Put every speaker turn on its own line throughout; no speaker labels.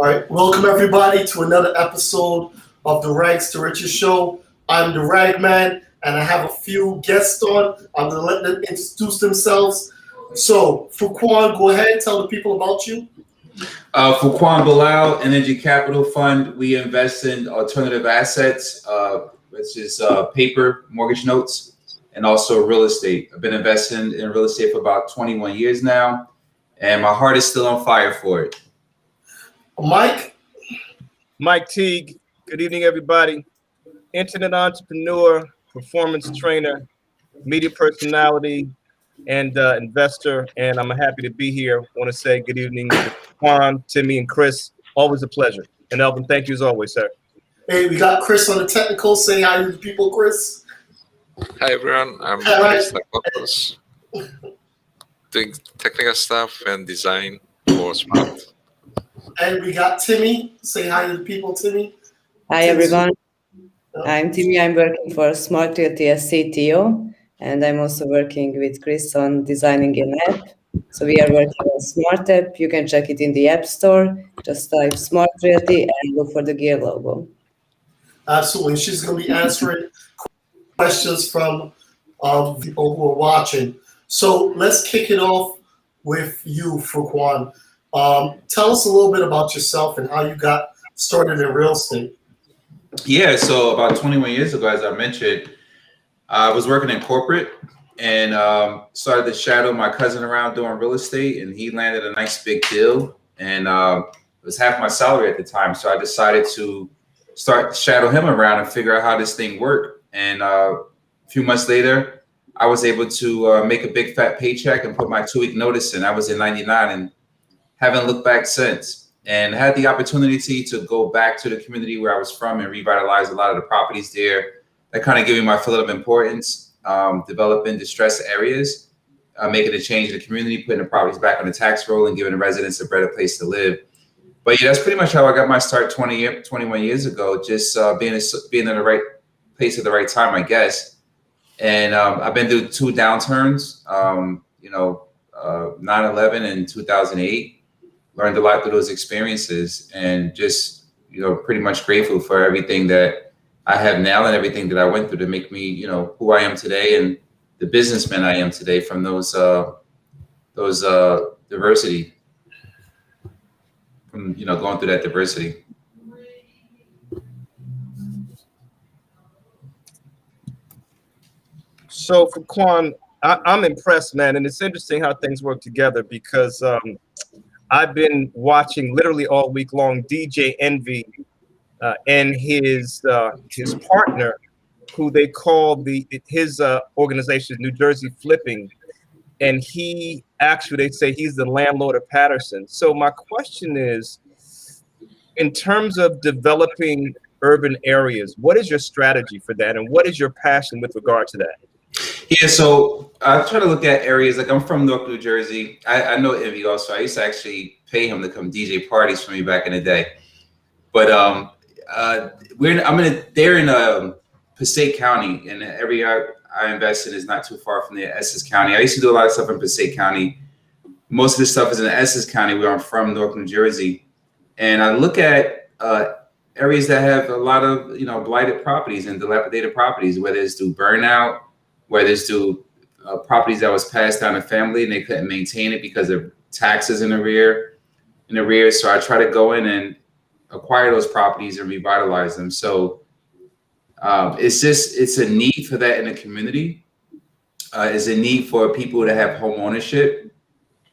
All right, welcome everybody to another episode of the Rags to Riches show. I'm the Ragman, and I have a few guests on. I'm going to let them introduce themselves. So, Fuquan, go ahead and tell the people about you.
Fuquan Bilal, Energy Capital Fund. We invest in alternative assets, which is paper, mortgage notes, and also real estate. I've been investing in real estate for about 21 years now, and my heart is still on fire for it.
Mike Teague. Good evening, everybody. Internet entrepreneur, performance trainer, media personality, and investor. And I'm happy to be here. I want to say good evening to Juan, Timmy, and Chris. Always a pleasure. And Elvin, thank you as always, sir.
Hey, we got Chris on the technical. Say hi to the people, Chris.
Hi, everyone. I'm Chris Lacopos, doing technical stuff and design for Smart.
And we got Timmy. Say hi to the people, Timmy.
Hi, everyone. I'm Timmy. I'm working for Smart Realty as CTO, and I'm also working with Chris on designing an app. So we are working on Smart App. You can check it in the App Store. Just type Smart Realty and look for the gear logo.
Absolutely. She's going to be answering questions from people who are watching. So let's kick it off with you, Fuquan. Tell us a little bit about yourself and how you got started in real estate.
Yeah, so about 21 years ago, as I mentioned, I was working in corporate and started to shadow my cousin around doing real estate, and he landed a nice big deal, and it was half my salary at the time. So I decided to start to shadow him around and figure out how this thing worked. And a few months later, I was able to make a big fat paycheck and put my 2-week notice in. I was in 99 and haven't looked back since, and had the opportunity to go back to the community where I was from and revitalize a lot of the properties there. That kind of gave me my fill of importance, developing distressed areas, making a change in the community, putting the properties back on the tax roll and giving the residents a better place to live. But yeah, that's pretty much how I got my start 21 years ago, just being in the right place at the right time, I guess. And I've been through 2 downturns, 9/11 and 2008. Learned a lot through those experiences, and just, pretty much grateful for everything that I have now and everything that I went through to make me, who I am today and the businessman I am today from those diversity, from, going through that diversity.
So for Quan, I'm impressed, man. And it's interesting how things work together, because I've been watching literally all week long DJ Envy and his partner, who they call his organization New Jersey Flipping, and they say he's the landlord of Patterson. So my question is, in terms of developing urban areas, what is your strategy for that, and what is your passion with regard to that?
Yeah, so I try to look at areas, like I'm from Newark, New Jersey. I know Envy also. I used to actually pay him to come DJ parties for me back in the day. But they're in Passaic County, and the area I invest in is not too far from there, Essex County. I used to do a lot of stuff in Passaic County. Most of this stuff is in Essex County, where I'm from, Newark, New Jersey. And I look at areas that have a lot of blighted properties and dilapidated properties, whether it's through burnout, whether it's through properties that was passed down to family and they couldn't maintain it because of taxes in arrears. So I try to go in and acquire those properties and revitalize them. So it's a need for that in the community. It's a need for people to have home ownership.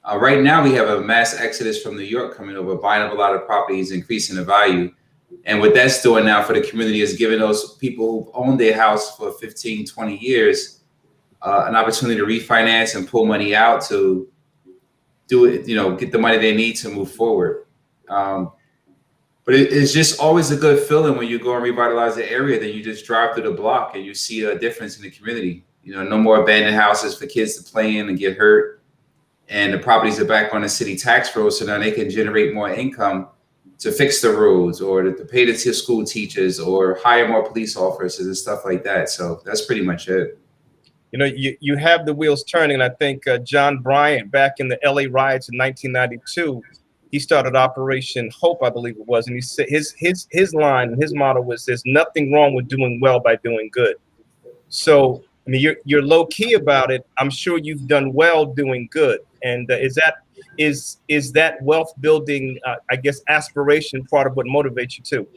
Right now, we have a mass exodus from New York coming over, buying up a lot of properties, increasing the value. And what that's doing now for the community is giving those people who own their house for 15, 20 years an opportunity to refinance and pull money out to do it, get the money they need to move forward. But it's just always a good feeling when you go and revitalize the area. Then you just drive through the block and you see a difference in the community. No more abandoned houses for kids to play in and get hurt. And the properties are back on the city tax roll, so now they can generate more income to fix the roads or to pay the school teachers or hire more police officers and stuff like that. So that's pretty much it.
You have the wheels turning. And I think John Bryant, back in the LA riots in 1992, He started Operation Hope, I believe it was, and he said his line, his motto was, "There's nothing wrong with doing well by doing good." So I mean, you're low key about it. I'm sure you've done well doing good. And is that wealth building, I guess, aspiration part of what motivates you too?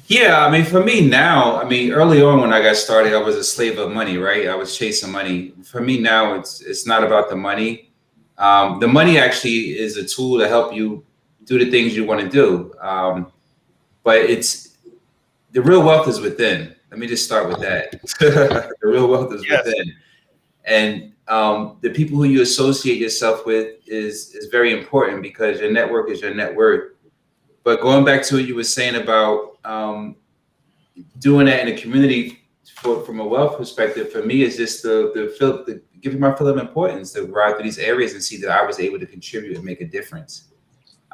Yeah, I mean, for me now, I mean, early on when I got started, I was a slave of money, right? I was chasing money. For me now, it's not about the money. The money actually is a tool to help you do the things you want to do. But the real wealth is within. Let me just start with that. The real wealth is within. And the people who you associate yourself with is very important, because your network is your net worth. But going back to what you were saying about doing that in a community from a wealth perspective, for me, is just the giving my feel of importance, to ride through these areas and see that I was able to contribute and make a difference.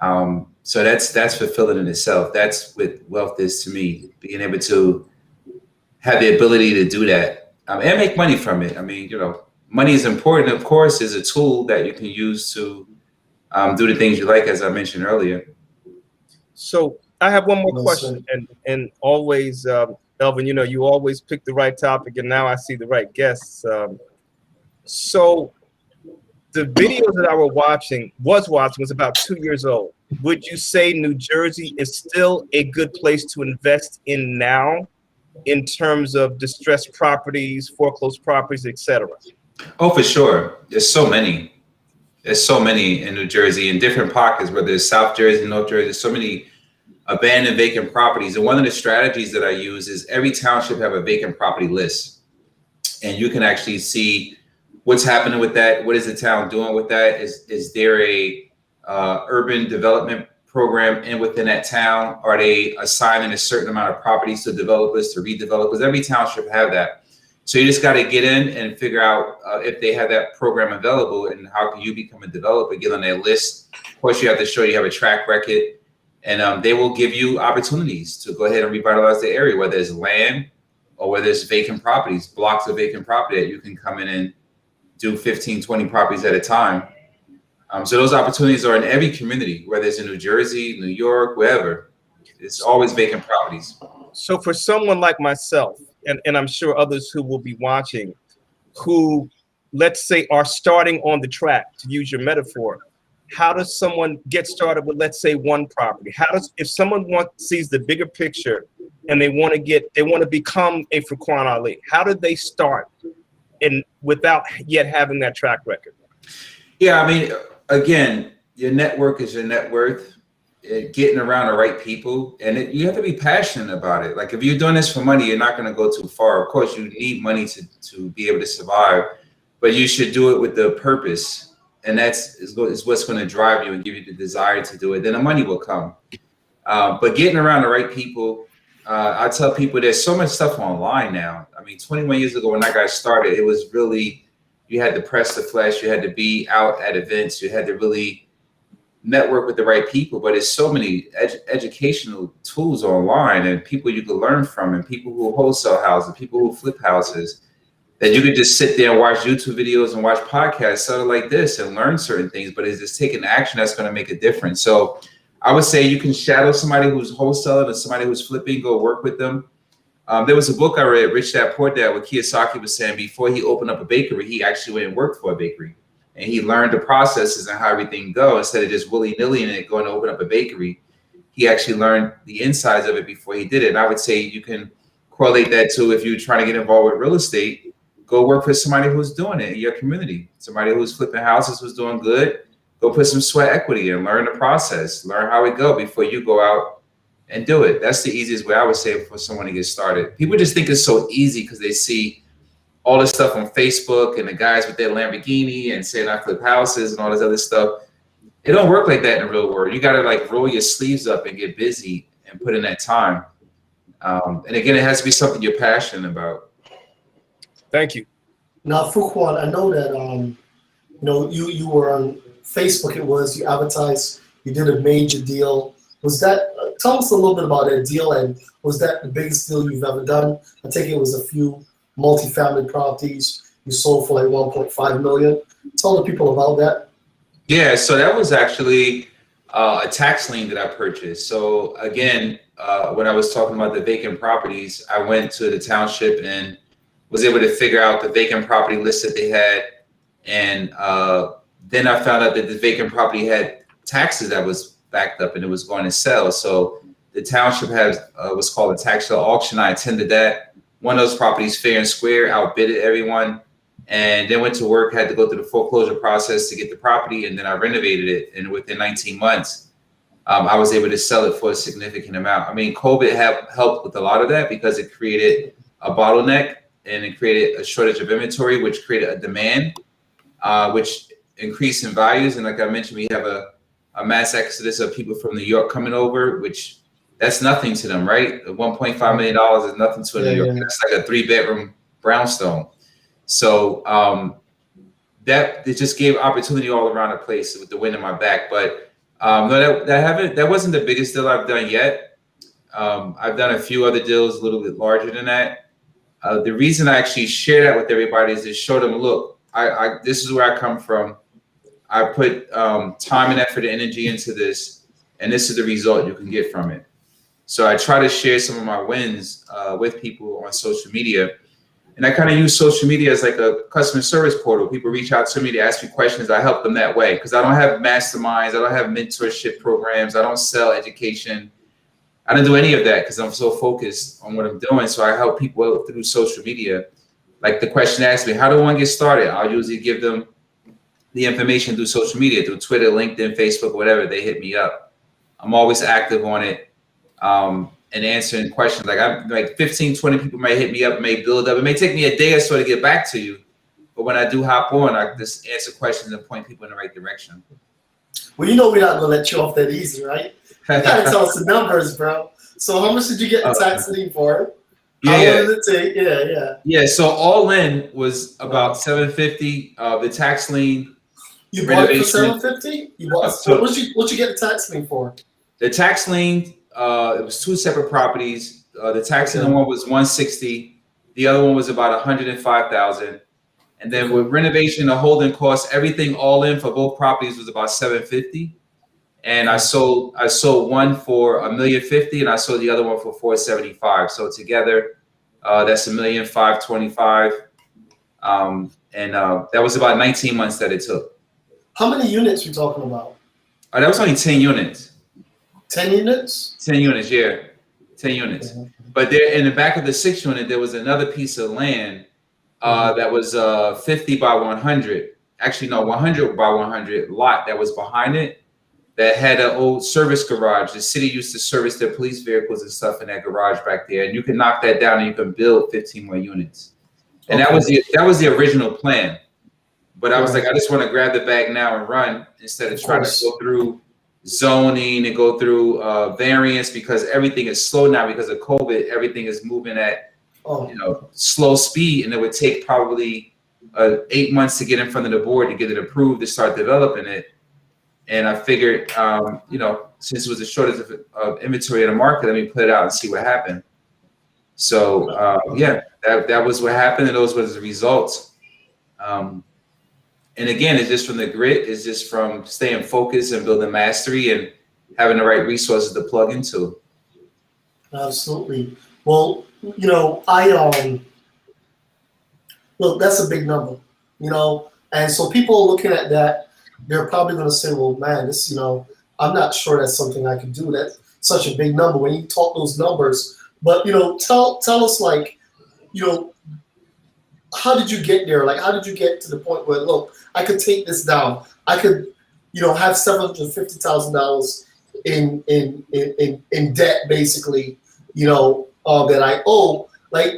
So that's fulfilling in itself. That's what wealth is to me, being able to have the ability to do that and make money from it. I mean, money is important, of course, is a tool that you can use to do the things you like, as I mentioned earlier. So
I have one more question, and always, Elvin, you always pick the right topic, and now I see the right guests. So the videos that I was watching was about 2 years old. Would you say New Jersey is still a good place to invest in now, in terms of distressed properties, foreclosed properties, etc.?
Oh, for sure. There's so many. There's so many in New Jersey, in different pockets, whether it's South Jersey, North Jersey. There's so many abandoned vacant properties. And one of the strategies that I use is every township have a vacant property list. And you can actually see what's happening with that. What is the town doing with that? Is there a urban development program within that town? Are they assigning a certain amount of properties to developers, to redevelopers? Every township have that. So you just got to get in and figure out if they have that program available, and how can you become a developer, get on their list. Of course, you have to show you have a track record, and they will give you opportunities to go ahead and revitalize the area, whether it's land or whether it's vacant properties, blocks of vacant property that you can come in and do 15, 20 properties at a time. So those opportunities are in every community, whether it's in New Jersey, New York, wherever. It's always vacant properties.
So for someone like myself, and I'm sure others who will be watching, who, let's say, are starting on the track, to use your metaphor, how does someone get started with, let's say, one property? If someone sees the bigger picture and they want to become a Fuquan Ali, how do they start without yet having that track record?
Yeah, I mean, again, your network is your net worth. Getting around the right people, and you have to be passionate about it. Like, if you're doing this for money, you're not going to go too far. Of course, you need money to be able to survive, but you should do it with the purpose, and is what's going to drive you and give you the desire to do it. Then the money will come. But getting around the right people, I tell people there's so much stuff online now. I mean, 21 years ago when I got started, it was really, you had to press the flesh, you had to be out at events, you had to really network with the right people. But there's so many educational tools online, and people you can learn from, and people who wholesale houses, people who flip houses, that you could just sit there and watch YouTube videos and watch podcasts sort of like this and learn certain things. But it's just taking action that's going to make a difference. So I would say you can shadow somebody who's wholesaling or somebody who's flipping, go work with them. There was a book I read, Rich Dad Poor Dad, where Kiyosaki was saying before he opened up a bakery, he actually went and worked for a bakery. And he learned the processes and how everything goes. Instead of just willy-nilly in it, going to open up a bakery, he actually learned the insides of it before he did it. And I would say you can correlate that to, if you're trying to get involved with real estate, go work for somebody who's doing it in your community. Somebody who's flipping houses, who's doing good. Go put some sweat equity and learn the process. Learn how it goes before you go out and do it. That's the easiest way I would say for someone to get started. People just think it's so easy because they see all this stuff on Facebook and the guys with their Lamborghini and saying I flip houses and all this other stuff. It don't work like that in the real world. You got to like roll your sleeves up and get busy and put in that time. And again, it has to be something you're passionate about.
Thank you.
Now, Fuquan, I know that you were on Facebook. You advertised, you did a major deal. Was that, tell us a little bit about that deal, and was that the biggest deal you've ever done? I think it was a few multifamily properties you sold for like 1.5 million. Tell the people about that.
Yeah, so that was actually a tax lien that I purchased. So again, when I was talking about the vacant properties, I went to the township and was able to figure out the vacant property list that they had. And then I found out that the vacant property had taxes that was backed up and it was going to sell. So the township has what's called a tax sale auction. I attended that. One of those properties, fair and square, outbidded everyone. And then went to work, had to go through the foreclosure process to get the property, and then I renovated it. And within 19 months, I was able to sell it for a significant amount. I mean, COVID helped with a lot of that because it created a bottleneck and it created a shortage of inventory, which created a demand, which increased in values. And like I mentioned, we have a mass exodus of people from New York coming over, which that's nothing to them, right? $1.5 million is nothing to a New York. That's like a 3-bedroom brownstone. So that it just gave opportunity all around the place with the wind in my back. But no, that wasn't the biggest deal I've done yet. I've done a few other deals a little bit larger than that. The reason I actually share that with everybody is to show them, look, this is where I come from. I put time and effort and energy into this, and this is the result you can get from it. So I try to share some of my wins with people on social media. And I kind of use social media as like a customer service portal. People reach out to me to ask me questions. I help them that way because I don't have masterminds. I don't have mentorship programs. I don't sell education. I don't do any of that because I'm so focused on what I'm doing. So I help people through social media. Like the question asked me, how do one get started? I'll usually give them the information through social media, through Twitter, LinkedIn, Facebook, whatever. They hit me up. I'm always active on it. And answering questions. Like 15, 20 people may hit me up, may build up. It may take me a day or so to get back to you. But when I do hop on, I just answer questions and point people in the right direction.
Well, you know we're not going to let you off that easy, right? You got to tell us the numbers, bro. So how much did you get the tax lien for? How long did it take? Yeah. So all in was about $750. The tax lien. You bought it for $750? You bought what you get the tax lien for? The
tax lien, it was 2 separate properties. The tax lien one was $160. The other one was about $105,000. And then with renovation, the holding costs, everything all in for both properties was about $750. And I sold one for $1,050,000 and I sold the other one for $475,000. So together, that's $1,525,000. And that was about 19 months that it took.
How many units are you talking about?
That was only 10 units.
10 units?
10 units, yeah. 10 units. But there in the back of the 6th unit, there was another piece of land that was 50 by 100. Actually, no, 100 by 100 lot that was behind it that had an old service garage. The city used to service their police vehicles and stuff in that garage back there. And you can knock that down and you can build 15 more units. And that was the original plan. But I was like, I just want to grab the bag now and run instead of trying to go through zoning and go through variance because everything is slow now because of COVID. Everything is moving at slow speed, and it would take probably 8 months to get in front of the board to get it approved to start developing it. And I figured, since it was a shortage of inventory in the market, let me put it out and see what happened. So that was what happened, and those were the results. And again, it's just from the grit. It's just from staying focused and building mastery and having the right resources to plug into.
Absolutely. Well, look, that's a big number, and so people looking at that, they're probably going to say, well, man, this, I'm not sure that's something I can do. That's such a big number when you talk those numbers. But, tell us, like, how did you get there? Like, how did you get to the point where, look, I could take this down. I could, have $750,000 in debt, basically, that I owe. Like,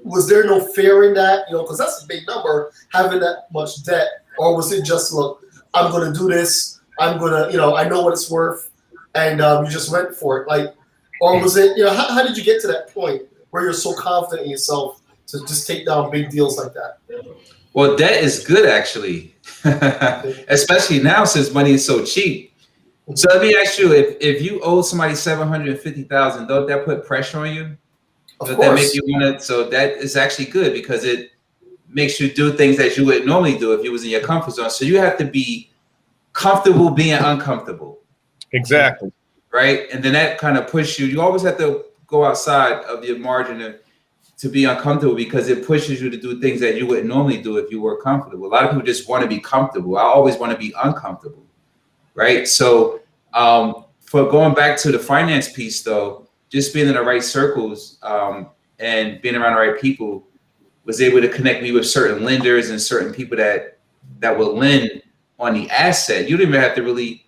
was there no fear in that? Because that's a big number, having that much debt. Or was it just, look, I'm going to do this. I'm going to, I know what it's worth. And you just went for it. Like, or was it, how did you get to that point where you're so confident in yourself to just take down big deals like that?
Well, debt is good, actually, especially now since money is so cheap. So let me ask you, if you owe somebody $750,000, don't that put pressure on you? Does that make you want to? So that is actually good because it makes you do things that you wouldn't normally do if you was in your comfort zone. So you have to be comfortable being uncomfortable.
Exactly.
Right? And then that kind of pushes you. You always have to go outside of your margin to be uncomfortable, because it pushes you to do things that you wouldn't normally do if you were comfortable. A lot of people just want to be comfortable. I always want to be uncomfortable, right? So for going back to the finance piece, though, just being in the right circles and being around the right people was able to connect me with certain lenders and certain people that will lend on the asset. You don't even have to really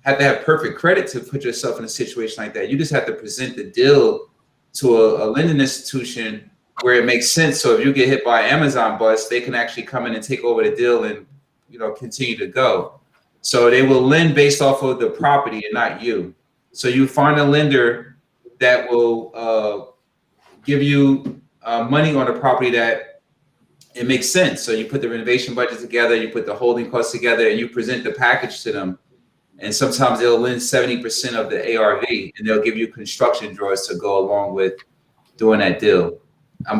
have to have perfect credit to put yourself in a situation like that. You just have to present the deal to a lending institution where it makes sense. So if you get hit by Amazon bust, they can actually come in and take over the deal and, you know, continue to go. So they will lend based off of the property and not you. So you find a lender that will give you money on a property that it makes sense. So you put the renovation budget together, you put the holding costs together, and you present the package to them. And sometimes they'll lend 70% of the ARV, and they'll give you construction drawers to go along with doing that deal.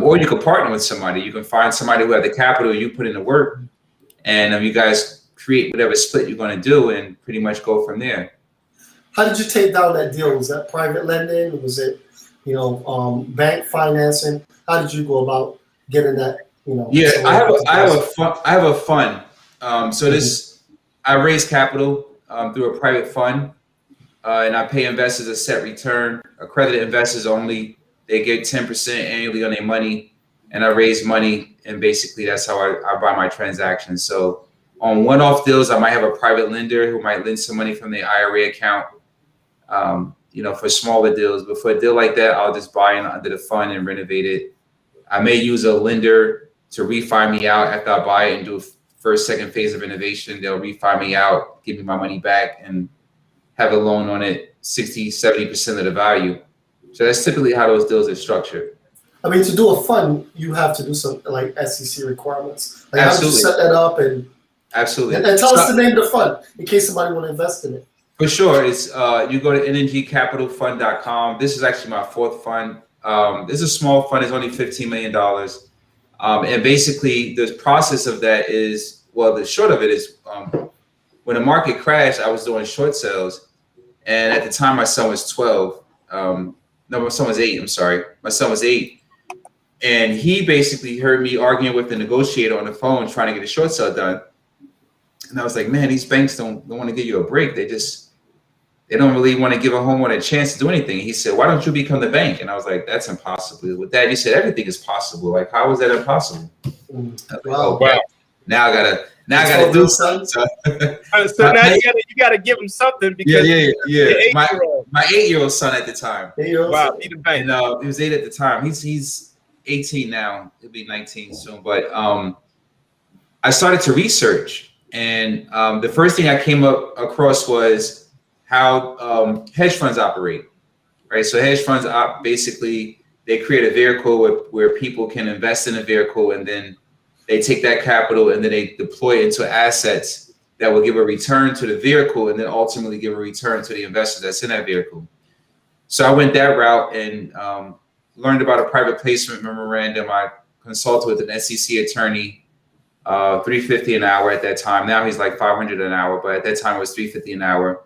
Or you can partner with somebody. You can find somebody who has the capital, you put in the work, and you guys create whatever split you're going to do and pretty much go from there.
How did you take down that deal? Was that private lending? Was it, you know, bank financing? How did you go about getting that, you know?
Yeah, I have a fund. So this, I raise capital through a private fund, and I pay investors a set return. Accredited investors only, they get 10% annually on their money, and I raise money, and basically that's how I buy my transactions. So on one-off deals, I might have a private lender who might lend some money from their IRA account, you know, for smaller deals. But for a deal like that, I'll just buy in under the fund and renovate it. I may use a lender to refi me out after I buy it and do first, second phase of renovation. They'll refi me out, give me my money back, and have a loan on it 60, 70% of the value. So that's typically how those deals are structured.
I mean, to do a fund, you have to do some like SEC requirements. Like,
Absolutely.
How did you set that up? And
absolutely.
And tell us the name of the fund in case somebody want to invest in it.
For sure. It's you go to nngcapitalfund.com. This is actually my fourth fund. This is a small fund. It's only $15 million. And basically the process of that is, well, the short of it is when the market crashed, I was doing short sales. And at the time, my son was 12. No, my son was 8. I'm sorry. My son was 8. And he basically heard me arguing with the negotiator on the phone, trying to get a short sale done. And I was like, man, these banks don't want to give you a break. They don't really want to give a homeowner a chance to do anything. He said, why don't you become the bank? And I was like, that's impossible. With that, he said, everything is possible. Like, how is that impossible?
Wow.
Okay. Wow. Now I gotta do something. So
now you gotta give him something because
my 8-year-old son at the time.
Wow, he the bank.
And he was 8 at the time. He's 18 now. He'll be 19 soon. But I started to research, and the first thing I came across was how hedge funds operate, right? So hedge funds basically, they create a vehicle where people can invest in a vehicle, and then they take that capital and then they deploy it into assets that will give a return to the vehicle and then ultimately give a return to the investor that's in that vehicle. So I went that route and learned about a private placement memorandum. I consulted with an SEC attorney, $350 an hour at that time. Now he's like $500 an hour, but at that time it was $350 an hour.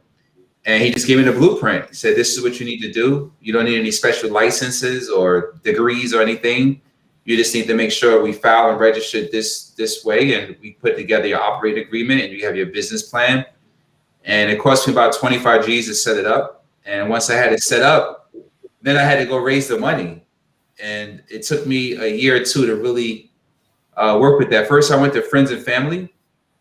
And he just gave me the blueprint. He said, this is what you need to do. You don't need any special licenses or degrees or anything. You just need to make sure we file and register this way, and we put together your operating agreement, and you have your business plan. And it cost me about 25 G's to set it up. And once I had it set up, then I had to go raise the money. And it took me a year or two to really work with that. First, I went to friends and family,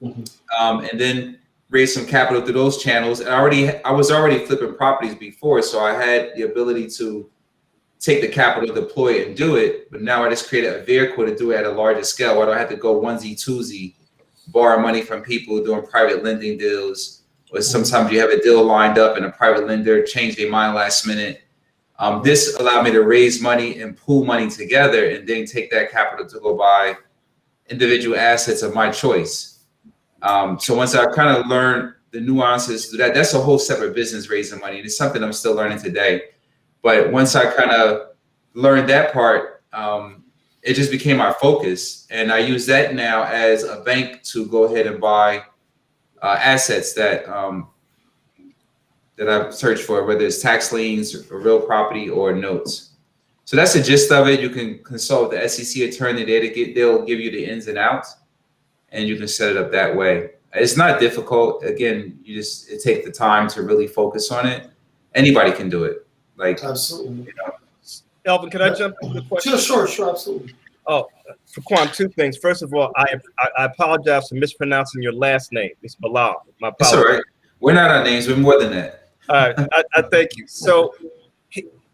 and then raised some capital through those channels. And I was already flipping properties before, so I had the ability to take the capital, deploy it, and do it. But now I just created a vehicle to do it at a larger scale. I don't have to go onesie, twosie, borrow money from people doing private lending deals. Or sometimes you have a deal lined up and a private lender changed their mind last minute. This allowed me to raise money and pool money together and then take that capital to go buy individual assets of my choice. So once I kind of learned the nuances, that's a whole separate business, raising money. It's something I'm still learning today. But once I kind of learned that part, it just became my focus. And I use that now as a bank to go ahead and buy assets that that I've searched for, whether it's tax liens or real property or notes. So that's the gist of it. You can consult the SEC attorney. They'll give you the ins and outs, and you can set it up that way. It's not difficult. Again, it take the time to really focus on it. Anybody can do it. Like,
absolutely.
You know.
Elvin, can I jump into the question?
Sure, absolutely.
Oh, Fuquan, two things. First of all, I apologize for mispronouncing your last name. It's Bilal. My apologies.
That's all right. We're not our names. We're more than that.
I thank you. So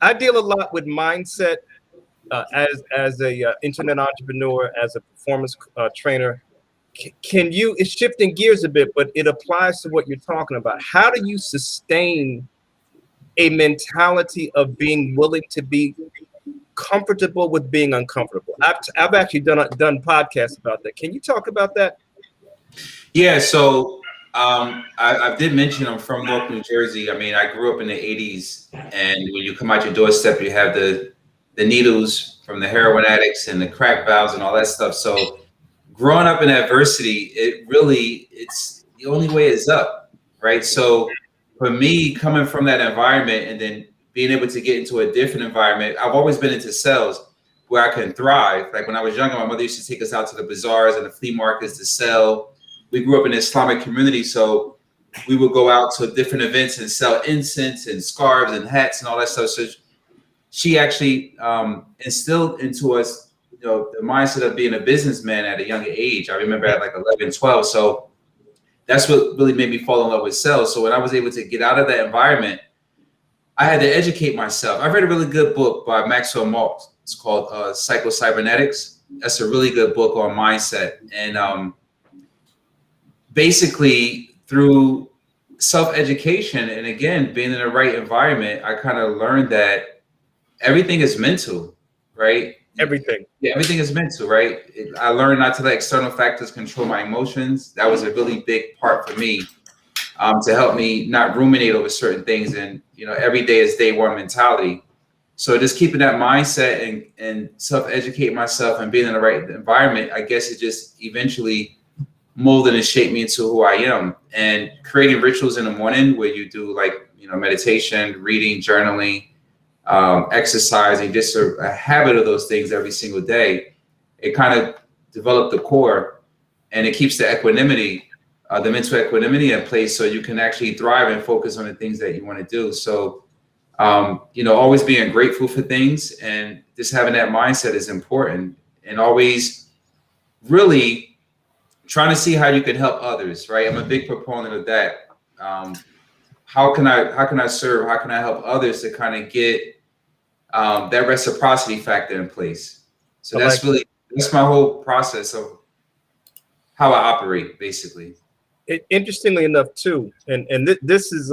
I deal a lot with mindset as a internet entrepreneur, as a performance trainer. Can you? It's shifting gears a bit, but it applies to what you're talking about. How do you sustain a mentality of being willing to be comfortable with being uncomfortable? I've actually done podcasts about that. Can you talk about that?
Yeah. So I did mention I'm from North New Jersey. I mean, I grew up in the 80s, and when you come out your doorstep, you have the needles from the heroin addicts and the crack valves and all that stuff. So growing up in adversity, it's the only way is up, right? So for me, coming from that environment and then being able to get into a different environment, I've always been into sales where I can thrive. Like when I was younger, my mother used to take us out to the bazaars and the flea markets to sell. We grew up in an Islamic community, so we would go out to different events and sell incense and scarves and hats and all that stuff. So she actually instilled into us, the mindset of being a businessman at a younger age. I remember at like 11, 12. So that's what really made me fall in love with sales. So when I was able to get out of that environment, I had to educate myself. I read a really good book by Maxwell Maltz. It's called Psycho-Cybernetics. That's a really good book on mindset. And basically through self-education and again, being in the right environment, I kind of learned that everything is mental, right?
Everything.
Yeah, everything is mental, right? I learned not to let external factors control my emotions. That was a really big part for me to help me not ruminate over certain things. And, every day is day one mentality. So just keeping that mindset and self-educate myself and being in the right environment, I guess it just eventually molded and shaped me into who I am. And creating rituals in the morning where you do like, meditation, reading, journaling, exercising, just a habit of those things every single day. It kind of developed the core, and it keeps the equanimity, the mental equanimity in place, so you can actually thrive and focus on the things that you want to do. So, always being grateful for things and just having that mindset is important, and always really trying to see how you can help others. Right, I'm a big proponent of that. How can I serve? How can I help others to kind of get that reciprocity factor in place? So that's my whole process of how I operate, basically.
Interestingly enough, too, and this is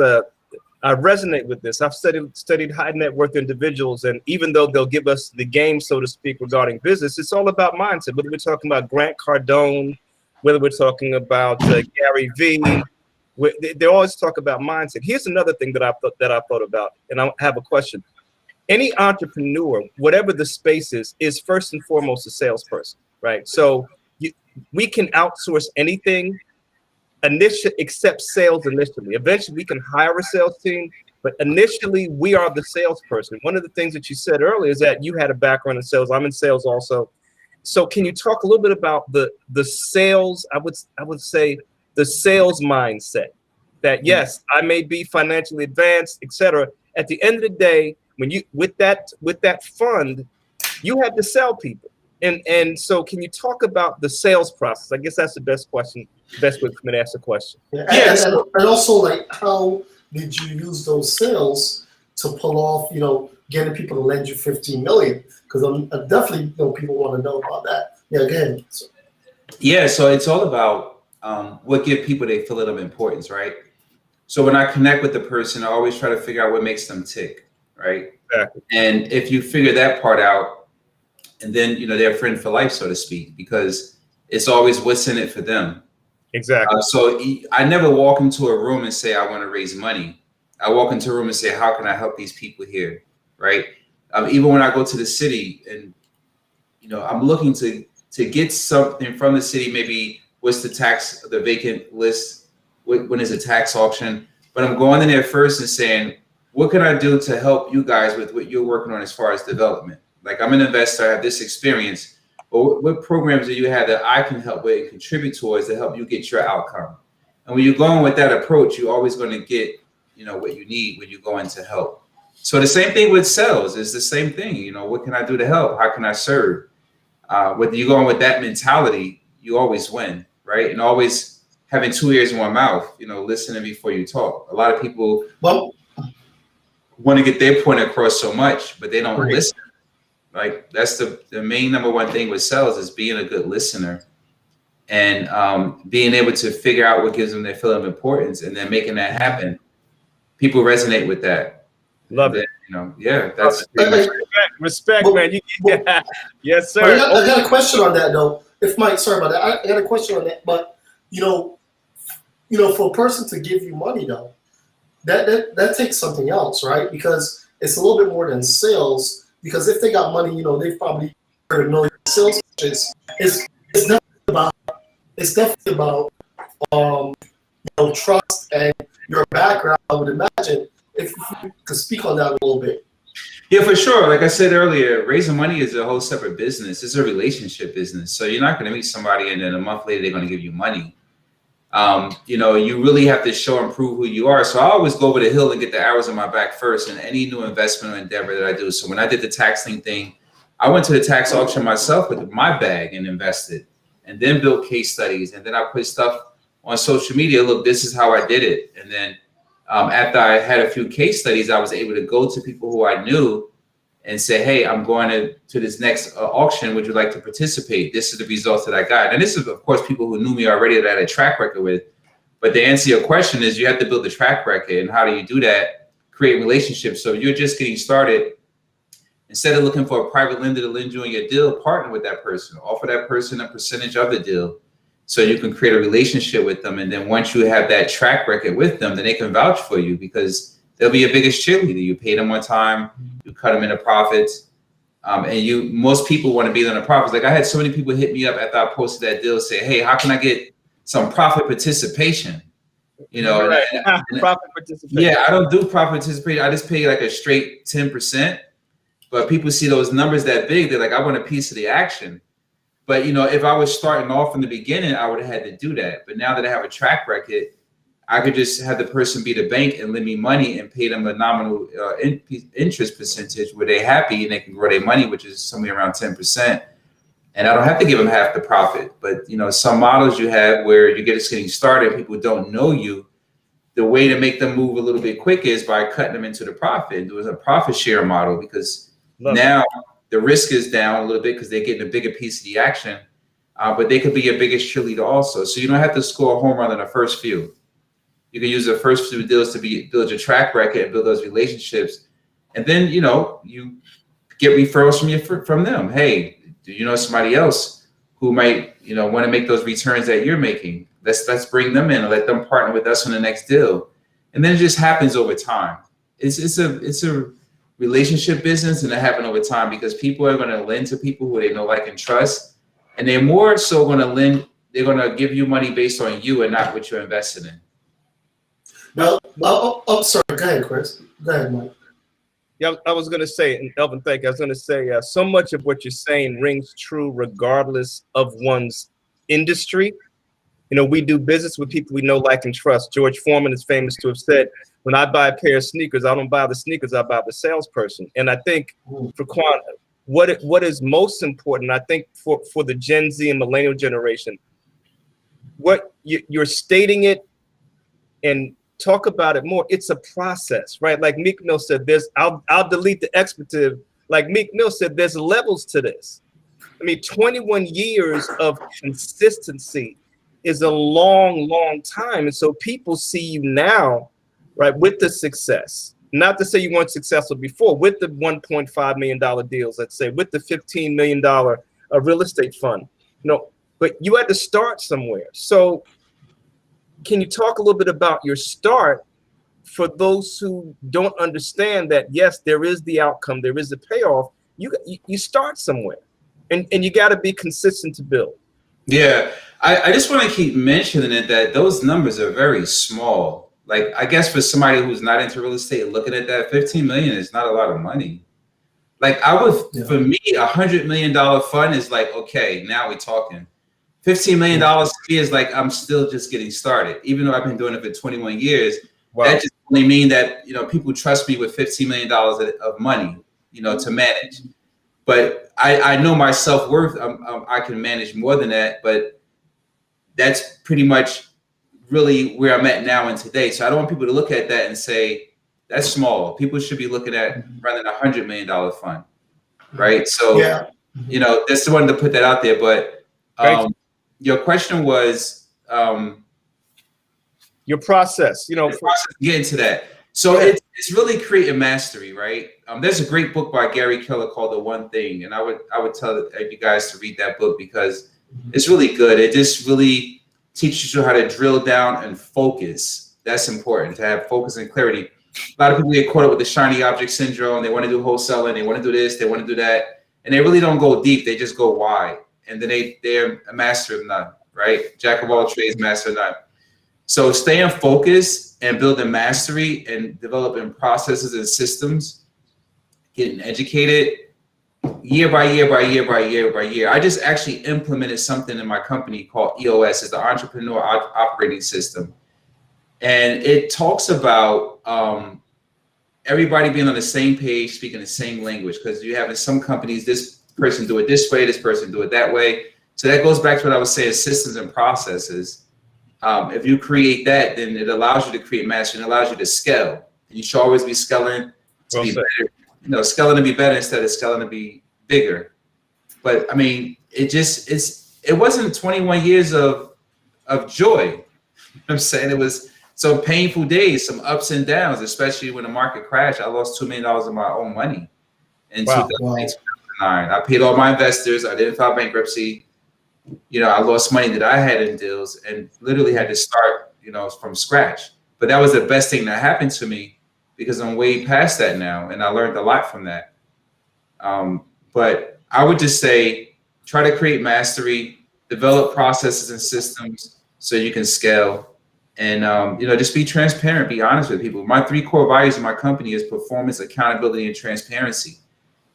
I resonate with this. I've studied high net worth individuals, and even though they'll give us the game, so to speak, regarding business, it's all about mindset. Whether we're talking about Grant Cardone, whether we're talking about Gary Vee. They always talk about mindset. Here's another thing that I thought about, and I have a question. Any entrepreneur, whatever the space is first and foremost a salesperson, right? So we can outsource anything except sales initially. Eventually, we can hire a sales team, but initially, we are the salesperson. One of the things that you said earlier is that you had a background in sales. I'm in sales also. So can you talk a little bit about the sales? I would say the sales mindset that yes, I may be financially advanced, etc. At the end of the day, when you with that fund, you have to sell people. And so can you talk about the sales process? I guess that's the best way for me to ask the question.
Yeah. Yes. And also, like, how did you use those sales to pull off, getting people to lend you $15 million? Because I definitely people want to know about that. Yeah, again. So.
Yeah, so it's all about what give people their feeling of importance, right? So when I connect with the person, I always try to figure out what makes them tick, right?
Exactly.
And if you figure that part out, and then they're a friend for life, so to speak, because it's always what's in it for them.
Exactly.
So I never walk into a room and say I want to raise money. I walk into a room and say, how can I help these people here, right? Even when I go to the city and I'm looking to get something from the city, maybe what's the vacant list, when is a tax auction, but I'm going in there first and saying, what can I do to help you guys with what you're working on as far as development? Like, I'm an investor, I have this experience, but what programs do you have that I can help with and contribute towards to help you get your outcome? And when you're going with that approach, you're always going to get, you know, what you need when you go in to help. So the same thing with sales is the same thing. You know, what can I do to help? How can I serve? Whether you're going with that mentality, you always win, right? And always having 2 ears and 1 mouth, you know, listening before you talk. A lot of people want to get their point across so much, but they don't listen. Like, that's the main number one thing with sales is being a good listener and being able to figure out what gives them their feeling of importance and then making that happen. People resonate with that.
Love it.
You know, yeah, that's
respect, man. Yes, sir.
I got a question on that though. If Mike, sorry about that. I got a question on that. But you know, for a person to give you money though, that takes something else, right? Because it's a little bit more than sales. Because if they got money, you know, they've probably heard of million sales pitches. It's definitely about you know, trust and your background. I would imagine if you could speak on that a little bit.
Yeah, for sure. Like I said earlier, raising money is a whole separate business. It's a relationship business. So you're not going to meet somebody and then a month later they're going to give you money. You know, you really have to show and prove who you are. So I always go over the hill and get the arrows on my back first in any new investment or endeavor that I do. So when I did the tax lien thing, I went to the tax auction myself with my bag and invested, and then built case studies. And then I put stuff on social media. Look, this is how I did it. And then after I had a few case studies, I was able to go to people who I knew and say, hey, I'm going to this next auction. Would you like to participate? This is the results that I got. And this is, of course, people who knew me already that I had a track record with. But to answer your question is you have to build a track record. And how do you do that? Create relationships. So if you're just getting started, instead of looking for a private lender to lend you on your deal, partner with that person. Offer that person a percentage of the deal so you can create a relationship with them. And then once you have that track record with them, then they can vouch for you because they'll be your biggest cheerleader. You pay them on time, you cut them into profits. And most people want to be on the profits. Like I had so many people hit me up after I posted that deal, say, hey, how can I get some profit participation? You know,
profit participation.
Yeah, I don't do profit participation. I just pay like a straight 10%. But people see those numbers that big, they're like, I want a piece of the action. But, you know, if I was starting off in the beginning, I would have had to do that. But now that I have a track record, I could just have the person be the bank and lend me money and pay them a nominal interest percentage where they're happy and they can grow their money, which is somewhere around 10%. And I don't have to give them half the profit. But, you know, some models you have where you get us getting started, people don't know you. The way to make them move a little bit quicker is by cutting them into the profit. It was a profit share model because now the risk is down a little bit because they're getting a bigger piece of the action, but they could be your biggest cheerleader also. So you don't have to score a home run in the first few. You can use the first few deals to build your track record and build those relationships. And then, you know, you get referrals from them. Hey, do you know somebody else who might, you know, want to make those returns that you're making? Let's bring them in and let them partner with us on the next deal. And then it just happens over time. It's a relationship business, and it happens over time because people are going to lend to people who they know, like, and trust. And they're more so going to lend. They're going to give you money based on you and not what you're invested in.
Now, sorry. Go ahead, Chris. Go ahead, Mike.
Yeah, I was going to say, and Elvin, thank you. I was going to say, so much of what you're saying rings true regardless of one's industry. You know, we do business with people we know, like, and trust. George Foreman is famous to have said, when I buy a pair of sneakers, I don't buy the sneakers, I buy the salesperson. And I think for Quan, what is most important, I think for the Gen Z and millennial generation, what you're stating it and talk about it more. It's a process, right? Like Meek Mill said, I'll delete the expletive. Like Meek Mill said, there's levels to this. I mean, 21 years of consistency is a long, long time. And so people see you now, right, with the success. Not to say you weren't successful before, with the $1.5 million deals, let's say, with the $15 million real estate fund, you know, but you had to start somewhere. So can you talk a little bit about your start for those who don't understand that, yes, there is the outcome, there is the payoff. You start somewhere, and you got to be consistent to build.
Yeah, I just want to keep mentioning it that those numbers are very small. Like, I guess for somebody who's not into real estate and looking at that, 15 million is not a lot of money. Like, I would, for me, $100 million fund is like, okay, now we're talking. $15 million to me is like, I'm still just getting started. Even though I've been doing it for 21 years, that just only mean that, you know, people trust me with $15 million of money, you know, to manage. But I know my self-worth. I can manage more than that, but that's pretty much really where I'm at now and today. So I don't want people to look at that and say, that's small. People should be looking at running $100 million fund, right? So, you know, that's the one to put that out there. But your question was
your process, you know,
get into that. So it's really creating mastery, right? There's a great book by Gary Keller called The One Thing, and I would tell you guys to read that book because it's really good. It just really teaches you how to drill down and focus. That's important, to have focus and clarity. A lot of people get caught up with the shiny object syndrome. They want to do wholesaling. They want to do this. They want to do that. And they really don't go deep. They just go wide. And then they're a master of none, right? Jack of all trades, master of none. So staying focused and building mastery and developing processes and systems, getting educated year by year by year by year by year. I just actually implemented something in my company called EOS. It's the Entrepreneur Operating System. And it talks about everybody being on the same page, speaking the same language, because you have in some companies, this person do it this way, this person do it that way. So that goes back to what I was saying, systems and processes. If you create that, then it allows you to create mastery and allows you to scale. And you should always be scaling to be better. You know, scaling to be better instead of scaling to be bigger. But I mean, it wasn't 21 years of joy. You know what I'm saying? It was some painful days, some ups and downs, especially when the market crashed. I lost $2 million of my own money in 2009. I paid all my investors. I didn't file bankruptcy. You know, I lost money that I had in deals and literally had to start, you know, from scratch. But that was the best thing that happened to me because I'm way past that now. And I learned a lot from that. But I would just say, try to create mastery, develop processes and systems so you can scale. And, you know, just be transparent, be honest with people. My 3 core values in my company is performance, accountability, and transparency.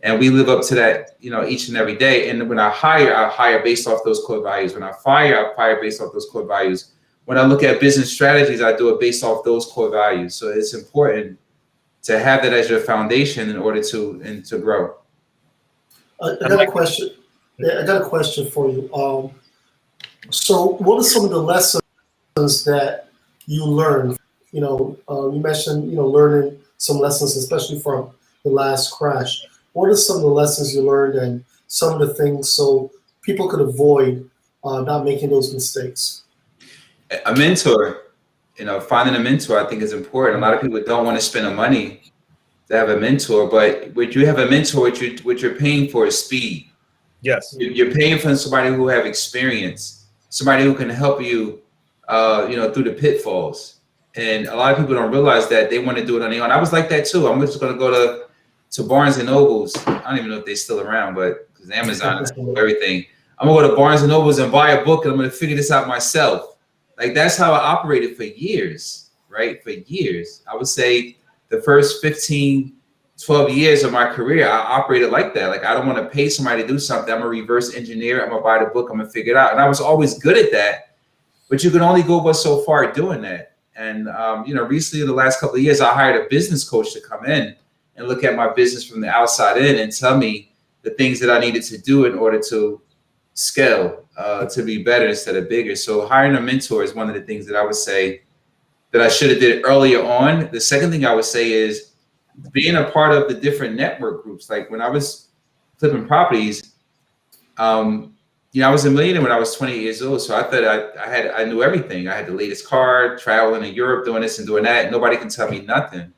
And we live up to that, you know, each and every day. And when I hire based off those core values. When I fire based off those core values. When I look at business strategies, I do it based off those core values. So it's important to have that as your foundation in order to grow.
I got a question. I got a question for you. So what are some of the lessons that you learned? You know, you mentioned, you know, learning some lessons, especially from the last crash. What are some of the lessons you learned and some of the things so people could avoid not making those mistakes?
A mentor, you know, finding a mentor, I think is important. A lot of people don't want to spend the money to have a mentor, but when you have a mentor, what you're paying for is speed.
Yes.
You're paying for somebody who have experience, somebody who can help you, you know, through the pitfalls. And a lot of people don't realize that they want to do it on their own. I was like that too. I'm just going to go to Barnes and Nobles. I don't even know if they're still around, but because Amazon is everything. I'm gonna go to Barnes and Nobles and buy a book, and I'm gonna figure this out myself. Like, that's how I operated for years, right? For years. I would say the first 15, 12 years of my career, I operated like that. Like, I don't want to pay somebody to do something. I'm gonna reverse engineer. I'm gonna buy the book. I'm gonna figure it out. And I was always good at that, but you can only go but so far doing that. And you know, recently, in the last couple of years, I hired a business coach to come in and look at my business from the outside in and tell me the things that I needed to do in order to scale, to be better instead of bigger. So hiring a mentor is one of the things that I would say that I should have did earlier on. The second thing I would say is being a part of the different network groups. Like when I was flipping properties, you know, I was a millionaire when I was 28 years old. So I thought I knew everything. I had the latest car, traveling in Europe, doing this and doing that. Nobody can tell me nothing.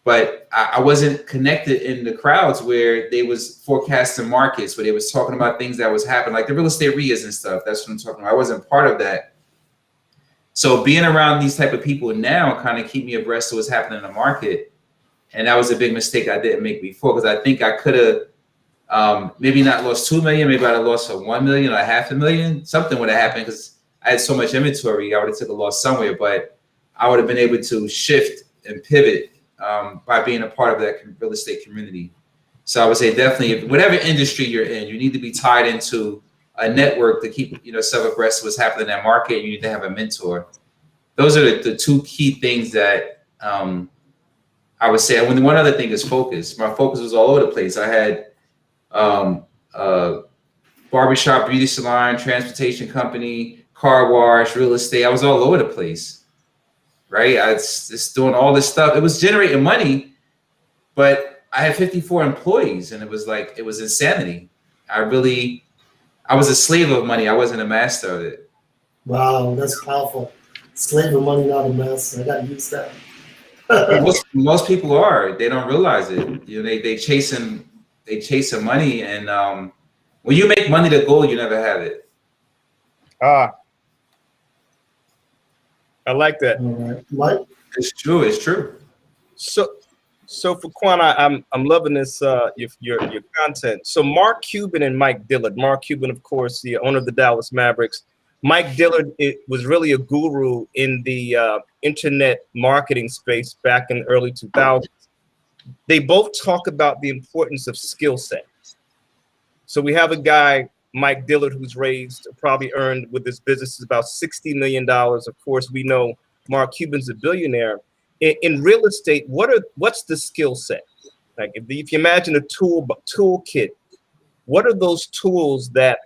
But I wasn't connected in the crowds where they was forecasting markets, where they was talking about things that was happening, like the real estate REIAs and stuff. That's what I'm talking about. I wasn't part of that. So being around these type of people now kind of keep me abreast of what's happening in the market. And that was a big mistake I didn't make before, because I think I could have maybe not lost 2 million, maybe I'd have lost 1 million or $500,000. Something would have happened because I had so much inventory. I would have took a loss somewhere, but I would have been able to shift and pivot by being a part of that real estate community. So I would say definitely, if whatever industry you're in, you need to be tied into a network to keep yourself abreast of what's happening in that market. You need to have a mentor. Those are the two key things that I would say. And one other thing is focus. My focus was all over the place. I had barbershop, beauty salon, transportation company, car wash, real estate. I was all over the place, right? I was just doing all this stuff. It was generating money, but I had 54 employees, and it was insanity. I was a slave of money. I wasn't a master of it.
Wow, that's powerful. Slave of money, not a master. I got to use that.
most people are. They don't realize it. They chasing money, and when you make money the goal, you never have it.
I like that.
All right, Mike.
It's true. It's true.
So Fuquan, I'm loving this your content. So Mark Cuban and Mike Dillard. Mark Cuban, of course, the owner of the Dallas Mavericks. Mike Dillard was really a guru in the internet marketing space back in the early 2000s. They both talk about the importance of skill set. So we have a guy, Mike Dillard, who's probably earned with his business about $60 million. Of course, we know Mark Cuban's a billionaire. In real estate, what's the skill set? Like if you imagine a toolkit, what are those tools that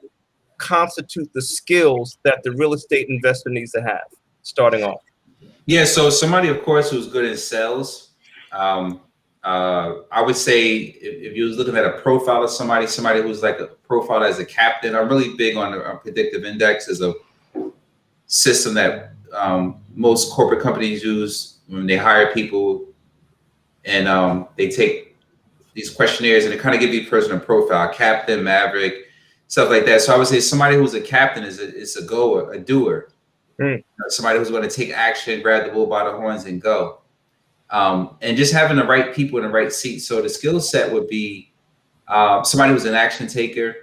constitute the skills that the real estate investor needs to have starting off?
Yeah, so somebody, of course, who's good in sales. I would say if you was looking at a profile of somebody who's like a profile as a captain. I'm really big on a predictive index as a system that most corporate companies use when they hire people, and they take these questionnaires and they kind of give each person a profile, captain, maverick, stuff like that. So I would say somebody who's a captain is a goer, a doer. Somebody who's going to take action, grab the bull by the horns and go. And just having the right people in the right seat. So the skill set would be somebody who's an action taker,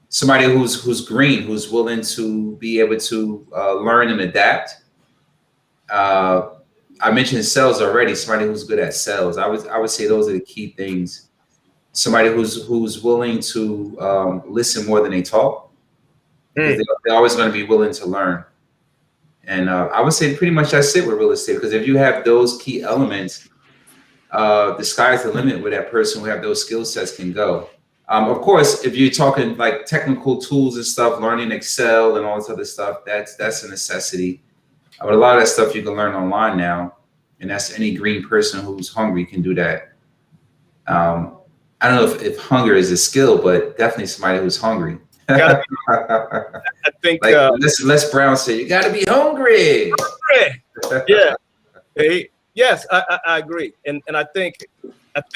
somebody who's green, who's willing to be able to learn and adapt. I mentioned sales already. Somebody who's good at sales. I would say those are the key things. Somebody who's willing to listen more than they talk. They're always going to be willing to learn. And I would say pretty much that's it with real estate, because if you have those key elements, the sky's the limit where that person who have those skill sets can go. Of course, if you're talking like technical tools and stuff, learning Excel and all this other stuff, that's a necessity. But a lot of that stuff you can learn online now, and that's any green person who's hungry can do that. I don't know if hunger is a skill, but definitely somebody who's hungry.
I think
like Les Brown said, you got to be hungry.
Yeah. Hey, yes, I agree, and I think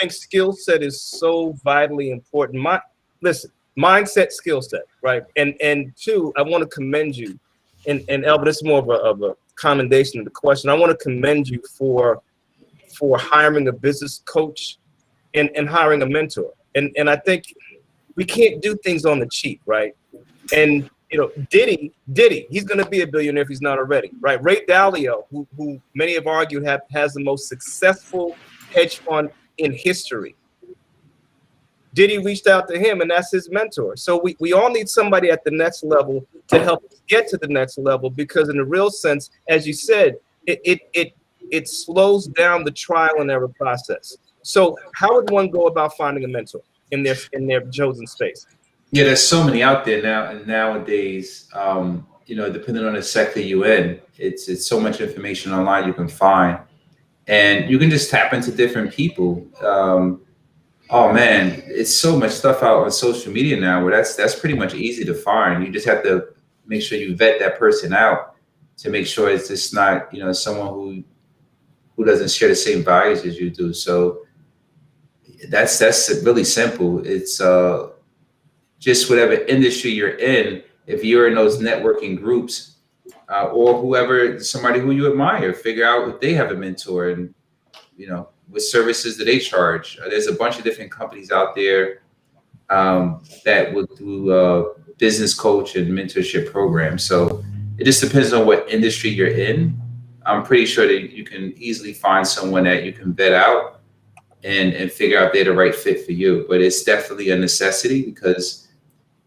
skill set is so vitally important. Listen, mindset, skill set, right? And two, I want to commend you, and Elvin, this is more of a commendation of the question. I want to commend you for hiring a business coach and hiring a mentor. And I think we can't do things on the cheap, right? And Diddy, he's going to be a billionaire if he's not already, right? Ray Dalio, who many have argued has the most successful hedge fund in history. Diddy reached out to him, and that's his mentor. So we all need somebody at the next level to help us get to the next level, because in a real sense, as you said, it slows down the trial and error process. So how would one go about finding a mentor in their chosen space?
Yeah, there's so many out there nowadays. Depending on the sector you're in, it's so much information online you can find, and you can just tap into different people. Oh man, it's so much stuff out on social media now where that's pretty much easy to find. You just have to make sure you vet that person out to make sure it's just not someone who doesn't share the same values as you do. So that's really simple. It's just whatever industry you're in. If you're in those networking groups, or somebody who you admire, figure out if they have a mentor, and what services do they charge. There's a bunch of different companies out there that will do business coach and mentorship programs. So it just depends on what industry you're in. I'm pretty sure that you can easily find someone that you can vet out and figure out they're the right fit for you. But it's definitely a necessity because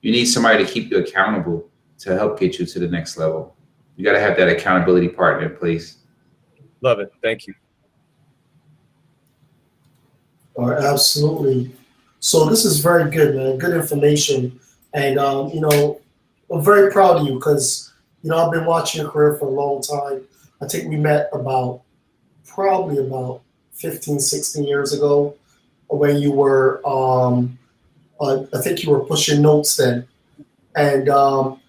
you need somebody to keep you accountable to help get you to the next level. You got to have that accountability partner in place.
Love it. Thank you.
All right, absolutely. So this is very good, man. Good information. And, you know, I'm very proud of you because, you know, I've been watching your career for a long time. I think we met probably about 15, 16 years ago when you were, I think you were pushing notes then. And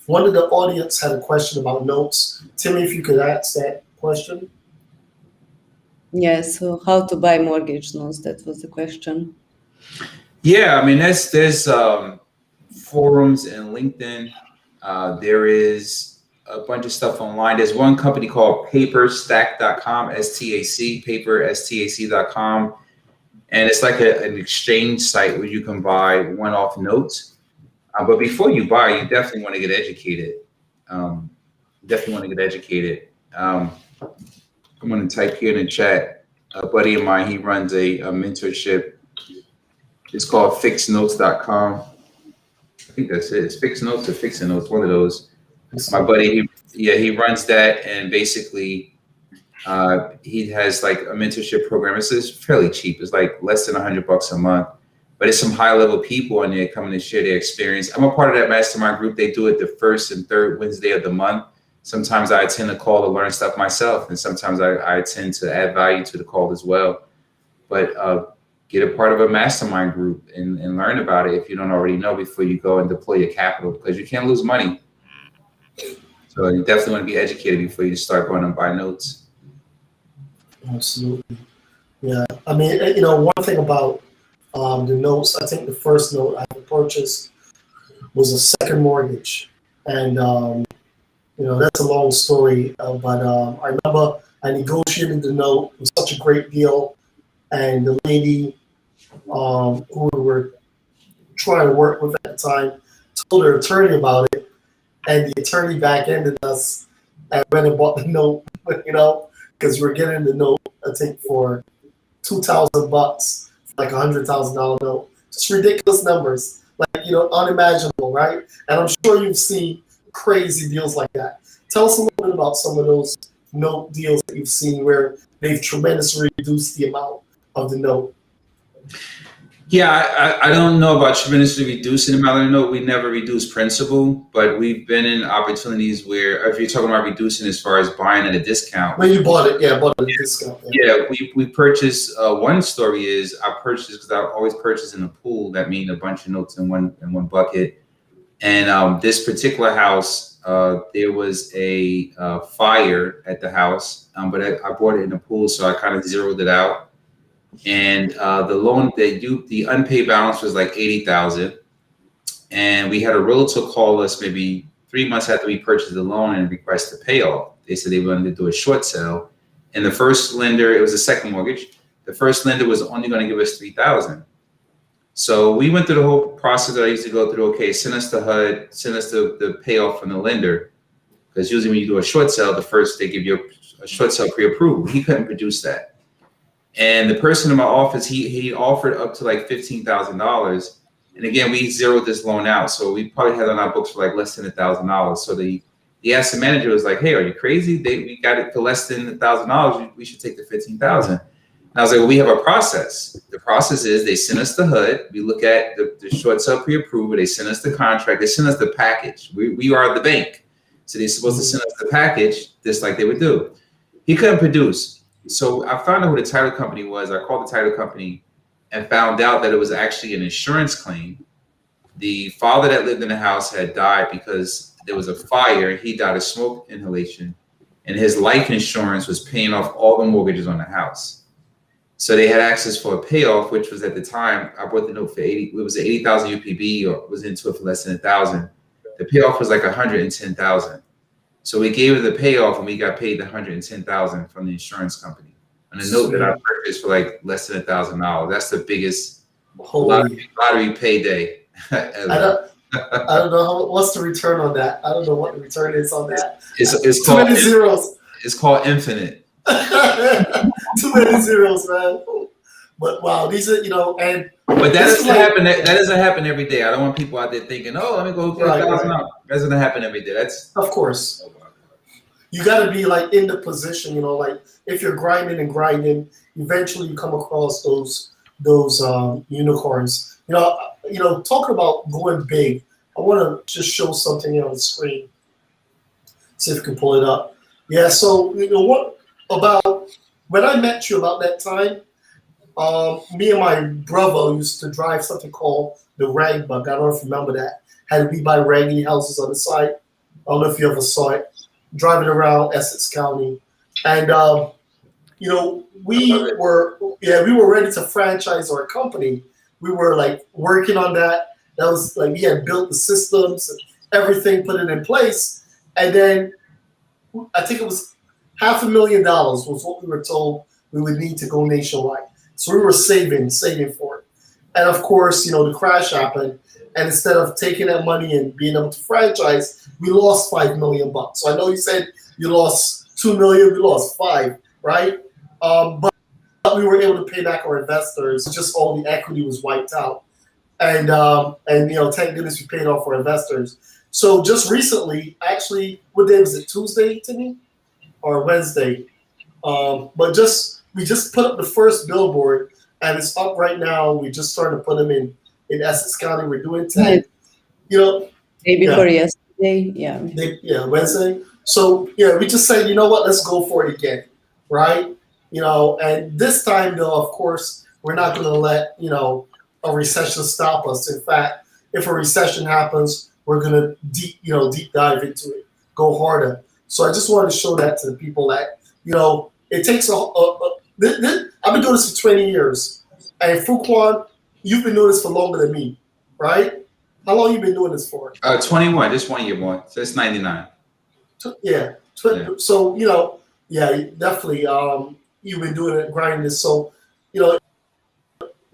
one of the audience had a question about notes. Timmy, if you could ask that question.
Yes, so how to buy mortgage loans, that was the question.
Yeah, I mean, there's forums and LinkedIn. There is a bunch of stuff online. There's one company called paperstack.com, S-T-A-C, paperstac.com. And it's like an exchange site where you can buy one-off notes. But before you buy, you definitely want to get educated. I'm going to type here in the chat. A buddy of mine, he runs a mentorship. It's called fixnotes.com. I think that's it. It's Fix Notes or Fixing Notes, one of those. My buddy, he runs that, and basically he has like a mentorship program. It's fairly cheap. It's like less than $100 a month, but it's some high level people in there coming to share their experience. I'm a part of that mastermind group. They do it the first and third Wednesday of the month. Sometimes I attend the call to learn stuff myself, and sometimes I attend to add value to the call as well. But get a part of a mastermind group and learn about it if you don't already know before you go and deploy your capital, because you can't lose money. So you definitely want to be educated before you start going and buy notes.
Absolutely. Yeah. I mean, you know, one thing about the notes, I think the first note I purchased was a second mortgage. And, you know, that's a long story. But I remember I negotiated the note. It was such a great deal. And the lady who we were trying to work with at the time told her attorney about it. And the attorney back-ended us and went and bought the note, you know, because we're getting the note, I think, for $2,000, like $100,000 note. Just ridiculous numbers, like, you know, unimaginable, right? And I'm sure you've seen crazy deals like that. Tell us a little bit about some of those note deals that you've seen where they've tremendously reduced the amount of the note.
Yeah, I don't know about tremendously reducing the amount of the note. We never reduce principal, but we've been in opportunities where, if you're talking about reducing as far as buying at a discount.
When you bought it, bought it at a discount.
Yeah, we purchased, one story is I purchased, because I always purchase in a pool. That means a bunch of notes in one bucket. And this particular house, there was a fire at the house, but I bought it in a pool, so I kind of zeroed it out. And the loan, the unpaid balance was like $80,000, and we had a realtor call us maybe 3 months after we purchased the loan and request a payoff. They said they wanted to do a short sale, and the first lender, it was a second mortgage. The first lender was only going to give us $3,000. So we went through the whole process that I used to go through. Okay, send us the HUD, send us the payoff from the lender, because usually when you do a short sale, the first they give you a short sale pre-approval. He couldn't produce that. And the person in my office, he offered up to like $15,000. And again, we zeroed this loan out. So we probably had on our books for like less than $1,000. So the asset manager was like, hey, are you crazy? We got it for less than $1,000. We should take the $15,000. And I was like, well, we have a process. The process is they send us the HUD. We look at the short sale pre-approval. They send us the contract. They send us the package. We are the bank. So they're supposed to send us the package just like they would do. He couldn't produce. So I found out who the title company was. I called the title company and found out that it was actually an insurance claim. The father that lived in the house had died because there was a fire. He died of smoke inhalation, and his life insurance was paying off all the mortgages on the house. So they had access for a payoff, which was at the time, I bought the note for 80. It was 80,000 UPB, or was into it for less than 1,000. The payoff was like 110,000. So we gave her the payoff, and we got paid the 110,000 from the insurance company on a note that I purchased for like less than $1,000. That's the biggest lottery payday ever.
I don't know what's the return on that. I don't know what the return is on that.
It's
too many zeros.
It's called infinite.
Too many zeros, man. But wow, these are, you know, and
But that
this
doesn't
is like-
happen. That doesn't happen every day. I don't want people out there thinking, "Oh, let me go get
Right,
$1,000."
right.
That doesn't happen every day. That's
of course. You got to be like in the position, you know, like if you're grinding and grinding, eventually you come across those unicorns. You know, talking about going big, I want to just show something here on the screen. See if you can pull it up. Yeah. So you know what about when I met you about that time? Me and my brother used to drive something called the Rag Bug. I don't know if you remember that. Had We Buy Raggedy Houses on the side. I don't know if you ever saw it. Driving around Essex County, and you know, we were ready to franchise our company. We were like working on that. That was like we had built the systems and everything, put it in place, and then I think it was $500,000 was what we were told we would need to go nationwide. So we were saving for it, and of course, you know, the crash happened. And instead of taking that money and being able to franchise, we lost $5 million. So I know you said you lost $2 million, we lost 5, right? But we were able to pay back our investors. Just all the equity was wiped out, and you know, thank goodness we paid off our investors. So just recently, actually, what day was it? Tuesday, Timmy, or Wednesday? But we just put up the first billboard, and it's up right now. We just started to put them in Essex County. We're doing 10.
Right.
You know,
Day before yesterday, yeah.
Wednesday. So yeah, we just said, you know what, let's go for it again, right? You know, and this time though, of course, we're not going to let, you know, a recession stop us. In fact, if a recession happens, we're going to deep dive into it, go harder. So I just wanted to show that to the people that, you know, it takes I've been doing this for 20 years, and Fuquan, you've been doing this for longer than me, right? How long you been doing this for?
21, just 1 year more. So it's 99.
Yeah. So, you know, yeah, definitely. You've been doing it, grinding this. So, you know,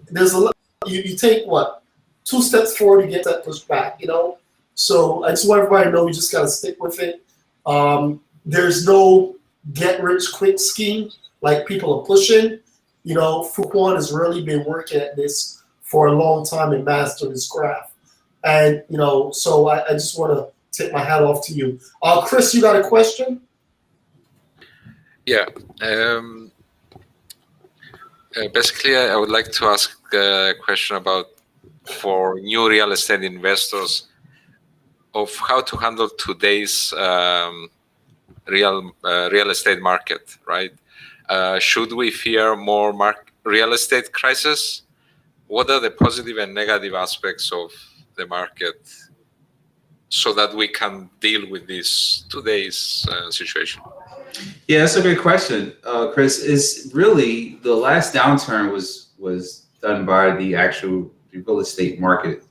there's a lot. You take what 2 steps forward to get that pushed back. You know. So I just want everybody to know you just gotta stick with it. There's no get rich quick scheme like people are pushing. You know, Fuquan has really been working at this for a long time and mastered his craft. And, you know, so I just want to take my hat off to you. Chris, you got a question?
Yeah. Basically, I would like to ask a question about for new real estate investors of how to handle today's real estate market, right? Should we fear more real estate crisis? What are the positive and negative aspects of the market so that we can deal with this today's situation?
Yeah, that's a great question, Chris. Is really the last downturn was done by the actual real estate market,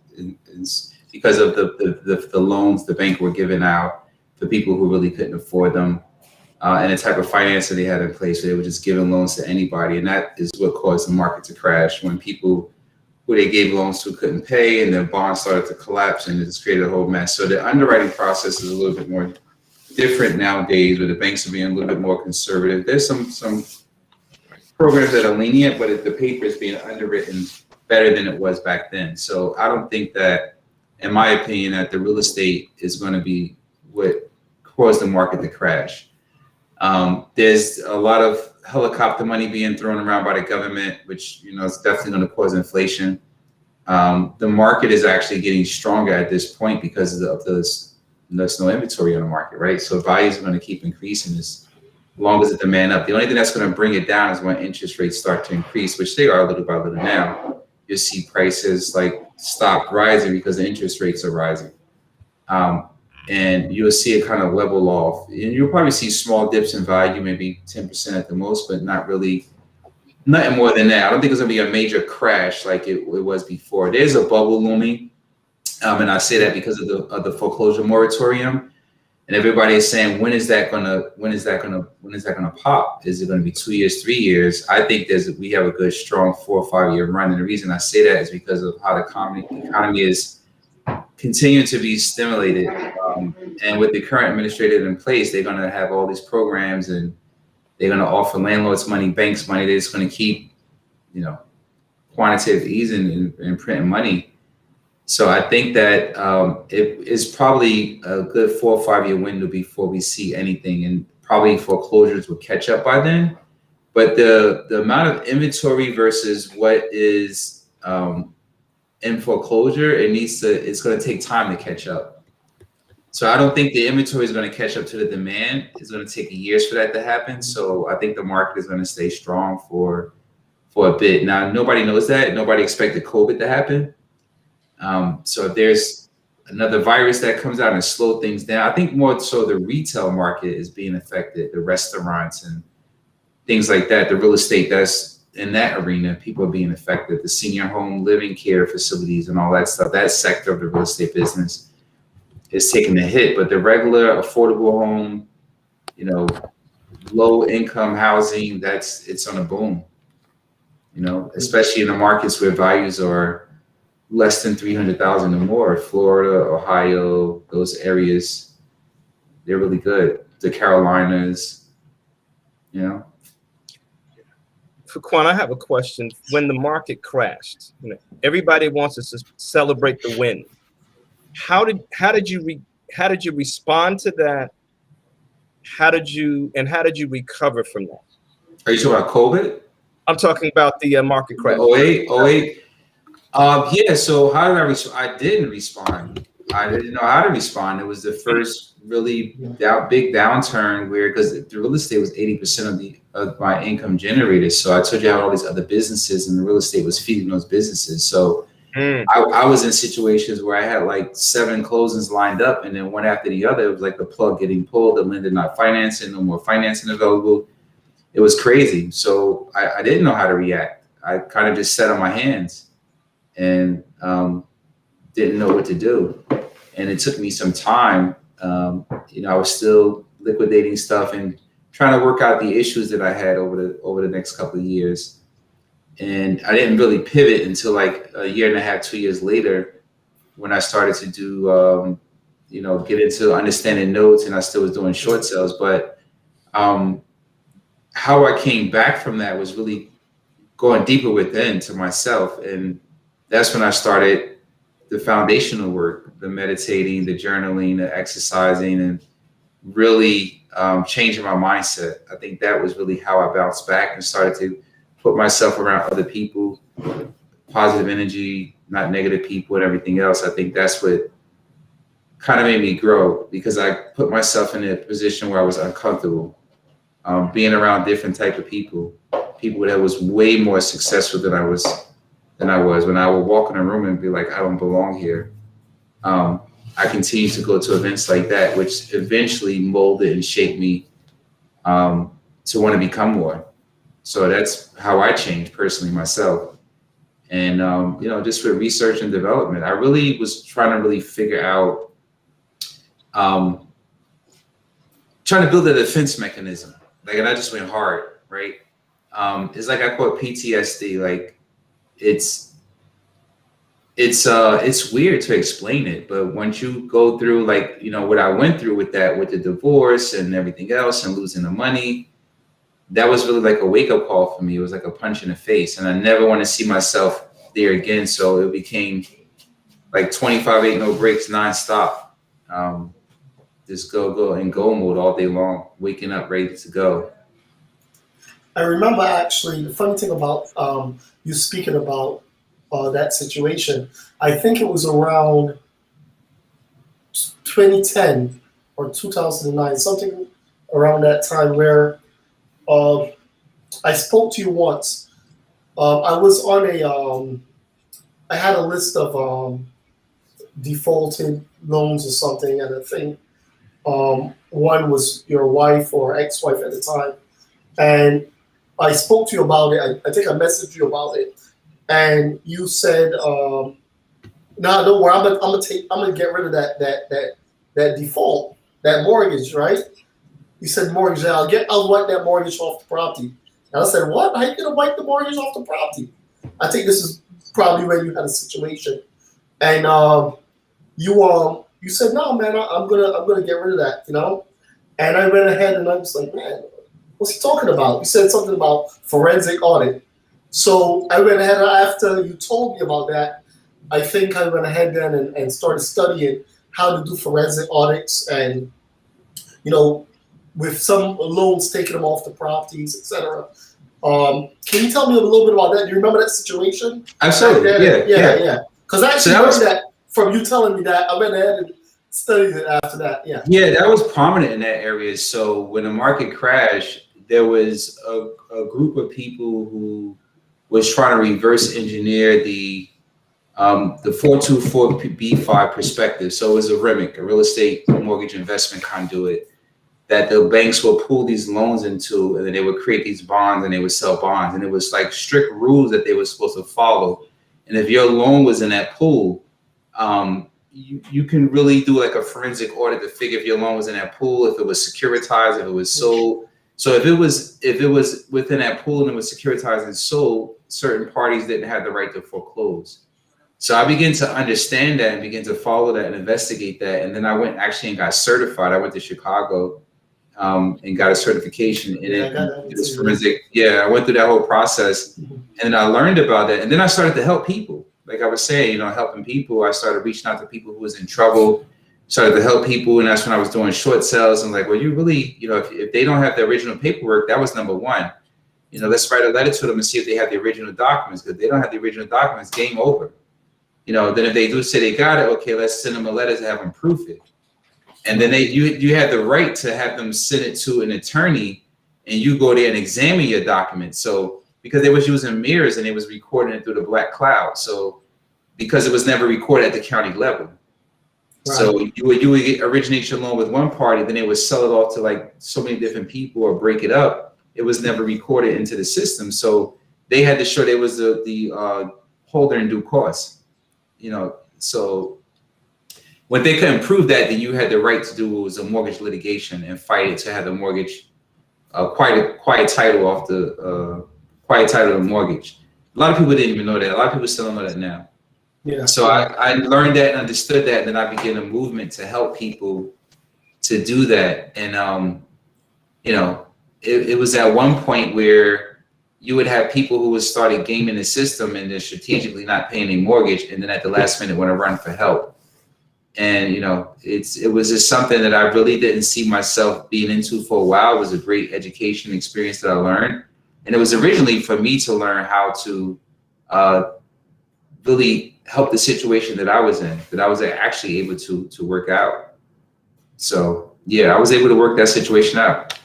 because of the loans the bank were giving out to people who really couldn't afford them, and the type of financing they had in place. So they were just giving loans to anybody, and that is what caused the market to crash. When people who they gave loans to couldn't pay, and their bonds started to collapse, and it just created a whole mess. So the underwriting process is a little bit more different nowadays, where the banks are being a little bit more conservative. There's some programs that are lenient, but the paper is being underwritten better than it was back then. So I don't think that, in my opinion, that the real estate is going to be what caused the market to crash. There's a lot of helicopter money being thrown around by the government, which, you know, is definitely going to cause inflation. The market is actually getting stronger at this point because of there's no inventory on the market, right? So values are going to keep increasing as long as the demand up. The only thing that's going to bring it down is when interest rates start to increase, which they are little by little now. You'll see prices like stop rising because the interest rates are rising. And you'll see it kind of level off. And you'll probably see small dips in value, maybe 10% at the most, but nothing more than that. I don't think it's going to be a major crash like it was before. There's a bubble looming. And I say that because of the foreclosure moratorium, and everybody is saying, when is that gonna pop? Is it going to be 2 years, 3 years? I think we have a good, strong 4 or 5 year run, and the reason I say that is because of how the economy is continuing to be stimulated. And with the current administrator in place, they're going to have all these programs, and they're going to offer landlords money, banks money. They're just going to keep, quantitative easing and printing money. So I think that it is probably a good 4 or 5 year window before we see anything, and probably foreclosures will catch up by then. But the amount of inventory versus what is in foreclosure, it's going to take time to catch up. So I don't think the inventory is going to catch up to the demand. It's going to take years for that to happen. So I think the market is going to stay strong for a bit. Now, nobody knows that. Nobody expected COVID to happen. So if there's another virus that comes out and slow things down, I think more so the retail market is being affected, the restaurants and things like that, the real estate that's in that arena, people are being affected, the senior home living care facilities and all that stuff. That sector of the real estate business is taking a hit, but the regular affordable home, low income housing, it's on a boom, especially in the markets where values are less than 300,000 or more. Florida, Ohio, those areas, they're really good. The Carolinas,
Fuquan, I have a question. When the market crashed, everybody wants us to celebrate the win. How did you respond to that? How did you recover from that?
Are you talking about COVID?
I'm talking about the market crash.
08. Yeah. So how did I respond? I didn't respond. I didn't know how to respond. It was the first really big downturn because the real estate was 80% of my income generated. So I told you I had all these other businesses, and the real estate was feeding those businesses. So I was in situations where I had like 7 closings lined up, and then one after the other, it was like the plug getting pulled, the lender not financing, no more financing available. It was crazy. So I didn't know how to react. I kind of just sat on my hands and didn't know what to do. And it took me some time. I was still liquidating stuff and trying to work out the issues that I had over the next couple of years. And I didn't really pivot until like a year and a half, 2 years later, when I started to do, get into understanding notes, and I still was doing short sales. But how I came back from that was really going deeper within to myself. And that's when I started the foundational work, the meditating, the journaling, the exercising, and really changing my mindset. I think that was really how I bounced back and started to put myself around other people, positive energy, not negative people, and everything else. I think that's what kind of made me grow, because I put myself in a position where I was uncomfortable, being around different type of people that was way more successful than I was. When I would walk in a room and be like, I don't belong here. I continued to go to events like that, which eventually molded and shaped me to want to become more. So that's how I changed personally myself. And, just with research and development, I really was trying to really figure out, trying to build a defense mechanism. And I just went hard, right? It's like I call it PTSD. Like it's weird to explain it, but once you go through what I went through with that, with the divorce and everything else and losing the money, that was really like a wake-up call for me. It was like a punch in the face, and I never want to see myself there again. So it became like 25 ain't no breaks nonstop. Just go and go mode all day long, waking up ready to go.
I remember actually the funny thing about you speaking about that situation. I think it was around 2010 or 2009, something around that time, where I spoke to you once. I was on I had a list of defaulted loans or something, and I think one was your wife or ex-wife at the time, and I spoke to you about it. I think I messaged you about it, and you said, "No, don't worry. I'm gonna get rid of that default, that mortgage, right?" You said mortgage. I'll wipe that mortgage off the property. And I said, "What? How are you gonna wipe the mortgage off the property?" I think this is probably when you had a situation, and you You said, no, man, I'm gonna get rid of that, you know. And I went ahead and I was like, man, what's he talking about? He said something about forensic audit. So I went ahead, after you told me about that, I think I went ahead then and started studying how to do forensic audits, and, you know, with some loans, taking them off the properties, etc. Can you tell me a little bit about that? Do you remember that situation?
Absolutely,
yeah. Because I actually learned that from you telling me that. I went ahead and studied it after that. Yeah.
Yeah, that was prominent in that area. So when the market crashed, there was a group of people who was trying to reverse engineer the 424B5 perspective. So it was a REMIC, a real estate mortgage investment conduit, that the banks will pull these loans into, and then they would create these bonds and they would sell bonds. And it was like strict rules that they were supposed to follow. And if your loan was in that pool, you can really do like a forensic audit to figure if your loan was in that pool, if it was securitized, if it was sold. So if it was within that pool and it was securitized and sold, certain parties didn't have the right to foreclose. So I began to understand that and begin to follow that and investigate that. And then I went actually and got certified. I went to Chicago and got a certification in it. It was forensic. Yeah, I went through that whole process, and I learned about that. And then I started to help people. Like I was saying, you know, helping people. I started reaching out to people who was in trouble, started to help people. And that's when I was doing short sales. And like, well, you really, you know, if they don't have the original paperwork, that was number one. You know, let's write a letter to them and see if they have the original documents. Because if they don't have the original documents, game over. You know, then if they do say they got it, okay, let's send them a letter to have them proof it. And then you have the right to have them send it to an attorney, and you go there and examine your documents. So because they was using mirrors and they was recording it through the black cloud. So because it was never recorded at the county level. Right. So you would originate your loan with one party, then they would sell it off to like so many different people or break it up. It was never recorded into the system. So they had to show there was the holder in due course. You know, so when they couldn't prove that, then you had the right to do what was a mortgage litigation and fight it to have the mortgage quiet title off the quiet title of the mortgage. A lot of people didn't even know that. A lot of people still don't know that now. Yeah. So I learned that and understood that, and then I began a movement to help people to do that. And you know, it was at one point where you would have people who would started gaming the system and they're strategically not paying a mortgage, and then at the last minute want to run for help. And you know, it was just something that I really didn't see myself being into for a while. It was a great education experience that I learned, and it was originally for me to learn how to really help the situation that I was in, that I was actually able to work out. So yeah, I was able to work that situation out.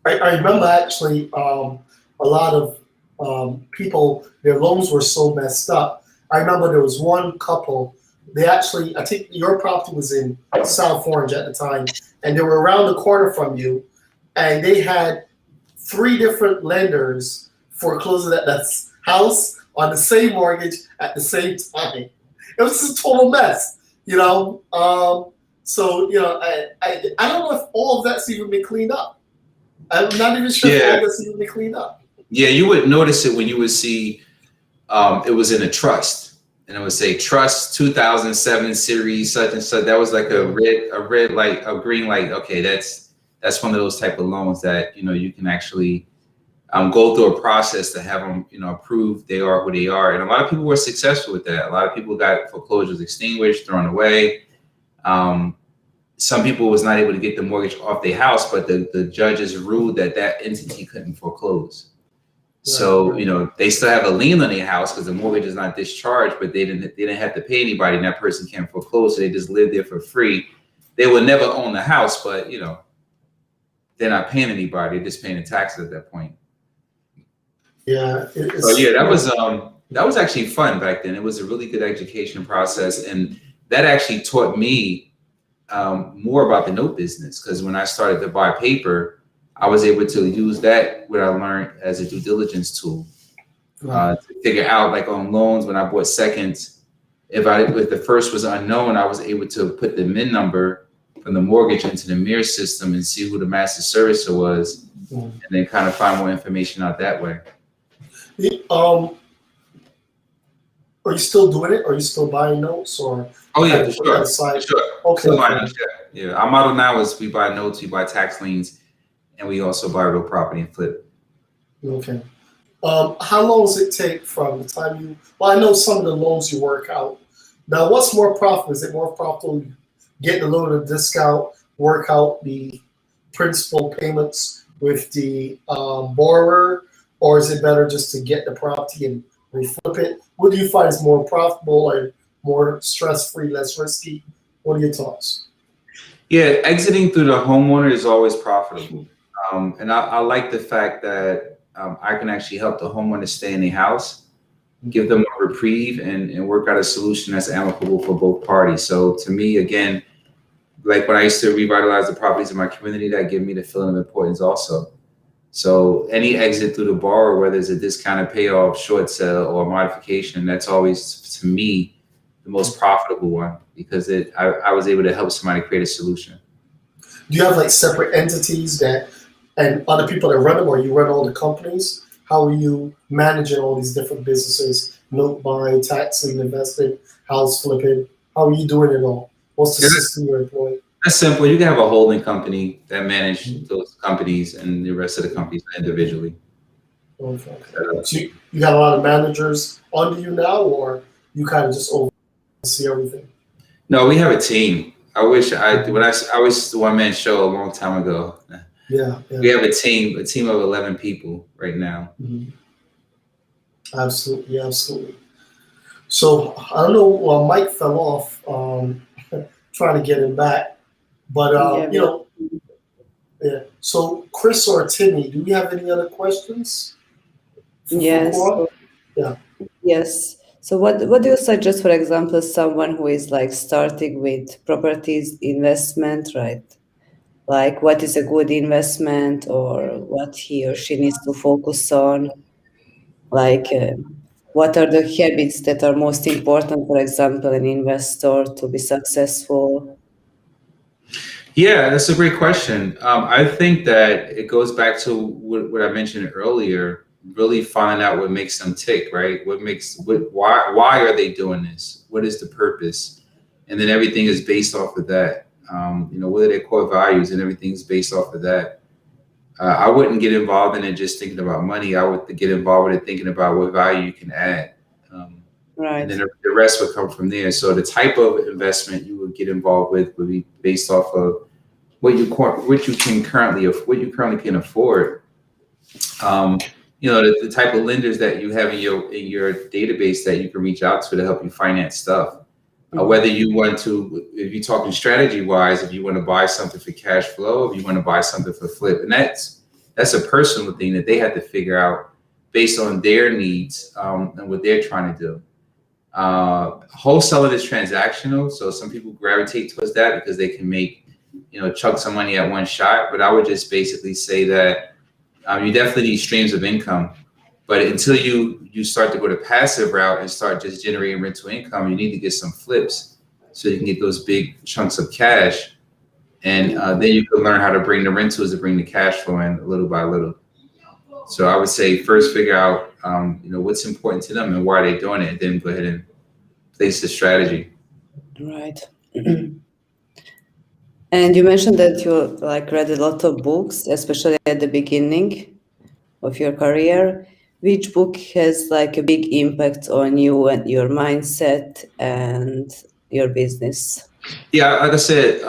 I remember actually a lot of people, their loans were so messed up. I remember there was one couple, they actually, I think your property was in South Orange at the time, and they were around the corner from you, and they had 3 different lenders foreclosing at that house on the same mortgage at the same time. It was just a total mess, you know? So, you know, I don't know if all of that's even been cleaned up. I'm not even sure if all of that's even been cleaned up.
Yeah, you would notice it when you would see it was in a trust, and it would say trust 2007 series such and such. That was like a red light, a green light. Okay, that's one of those type of loans that, you know, you can actually go through a process to have them, you know, prove they are who they are. And a lot of people were successful with that. A lot of people got foreclosures extinguished, thrown away. Some people was not able to get the mortgage off their house, but the judges ruled that entity couldn't foreclose. So, you know, they still have a lien on their house because the mortgage is not discharged, but they didn't have to pay anybody, and that person can't foreclose. So they just live there for free. They will never own the house, but, you know, they're not paying anybody. They're just paying the taxes at that point.
Yeah.
So yeah, that was actually fun back then. It was a really good education process, and that actually taught me more about the note business, because when I started to buy paper, I was able to use that, what I learned, as a due diligence tool to figure out, like on loans, when I bought seconds, if the first was unknown, I was able to put the MIN number from the mortgage into the mirror system and see who the master servicer was, and then kind of find more information out that way.
Are you still doing it? Are you still buying notes, or
Oh yeah,
have
for
you put that
sure.
aside?
For sure.
Okay.
Still buying notes, yeah. Our model now is we buy notes, we buy tax liens, and we also buy real property and flip.
Okay. How long does it take from the time you? Well, I know some of the loans you work out. Now, what's more profitable? Is it more profitable get the loan at a discount, work out the principal payments with the borrower, or is it better just to get the property and reflip it? What do you find is more profitable and more stress-free, less risky? What are your thoughts?
Yeah, exiting through the homeowner is always profitable. And I like the fact that I can actually help the homeowner stay in the house, give them a reprieve, and work out a solution that's amicable for both parties. So to me, again, like when I used to revitalize the properties in my community, that gave me the feeling of importance also. So any exit through the borrower, whether it's a discounted payoff, short sale, or modification, that's always, to me, the most profitable one, because I was able to help somebody create a solution.
Do you have like separate entities that and other people that run them, or you run all the companies? How are you managing all these different businesses? Note buying, tax lien investing, house flipping. How are you doing it all? What's the system you're employing?
That's simple. You can have a holding company that manage those companies, and the rest of the companies individually.
Okay. So you got a lot of managers under you now, or you kind of just oversee everything?
No, we have a team. I wish I was the one man show a long time ago.
Yeah.
We have a team of 11 people right now.
Mm-hmm. Absolutely. So I don't know. Well, Mike fell off. Trying to get him back, but yeah. So Chris or Timmy, do we have any other questions?
Yes.
Yeah.
Yes. So what do you suggest, for example, someone who is like starting with properties investment, right? Like what is a good investment, or what he or she needs to focus on? Like what are the habits that are most important, for example, an investor to be successful?
Yeah, that's a great question. I think that it goes back to what I mentioned earlier, really finding out what makes them tick, right? Why are they doing this? What is the purpose? And then everything is based off of that. What are their core values, and everything's based off of that. I wouldn't get involved in it just thinking about money. I would get involved with it thinking about what value you can add.
Right.
And then the rest would come from there. So the type of investment you would get involved with would be based off of what you currently can afford. The type of lenders that you have in your database that you can reach out to help you finance stuff. Whether you want to, if you're talking strategy wise, if you want to buy something for cash flow, if you want to buy something for flip, and that's a personal thing that they have to figure out based on their needs and what they're trying to do. Wholesaling is transactional, so some people gravitate towards that because they can make chunks of money at one shot. But I would just basically say that you definitely need streams of income, but until you start to go the passive route and start just generating rental income, you need to get some flips so you can get those big chunks of cash, and then you can learn how to bring the rentals to bring the cash flow in little by little. So I would say first figure out what's important to them and why they're doing it, and then go ahead and place the strategy.
Right. And you mentioned that you read a lot of books, especially at the beginning of your career. Which book has a big impact on you and your mindset and your business?
Yeah, like I said,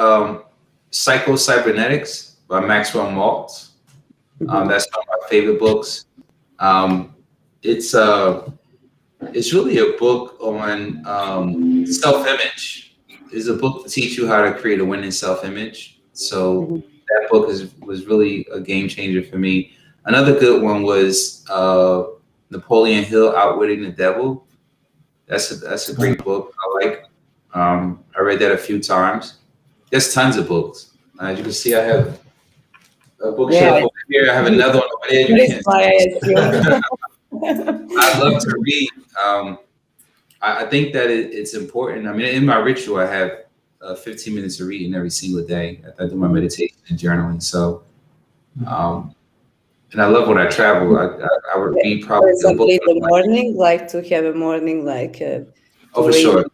Psycho-Cybernetics by Maxwell Maltz. That's one of my favorite books. It's really a book on self-image. It's a book to teach you how to create a winning self-image. So that book was really a game changer for me. Another good one was Napoleon Hill, Outwitting the Devil. That's a great book. I like. I read that a few times. There's tons of books. As you can see, I have a bookshelf over here. I have another one over there. I love to read. I think that it's important. I mean, in my ritual, I have 15 minutes of reading every single day. I do my meditation and journaling. So And I love when I travel. I would read probably
For
the
example,
book.
in the morning, like to have a morning, like
Oh,
to
for
read.
sure.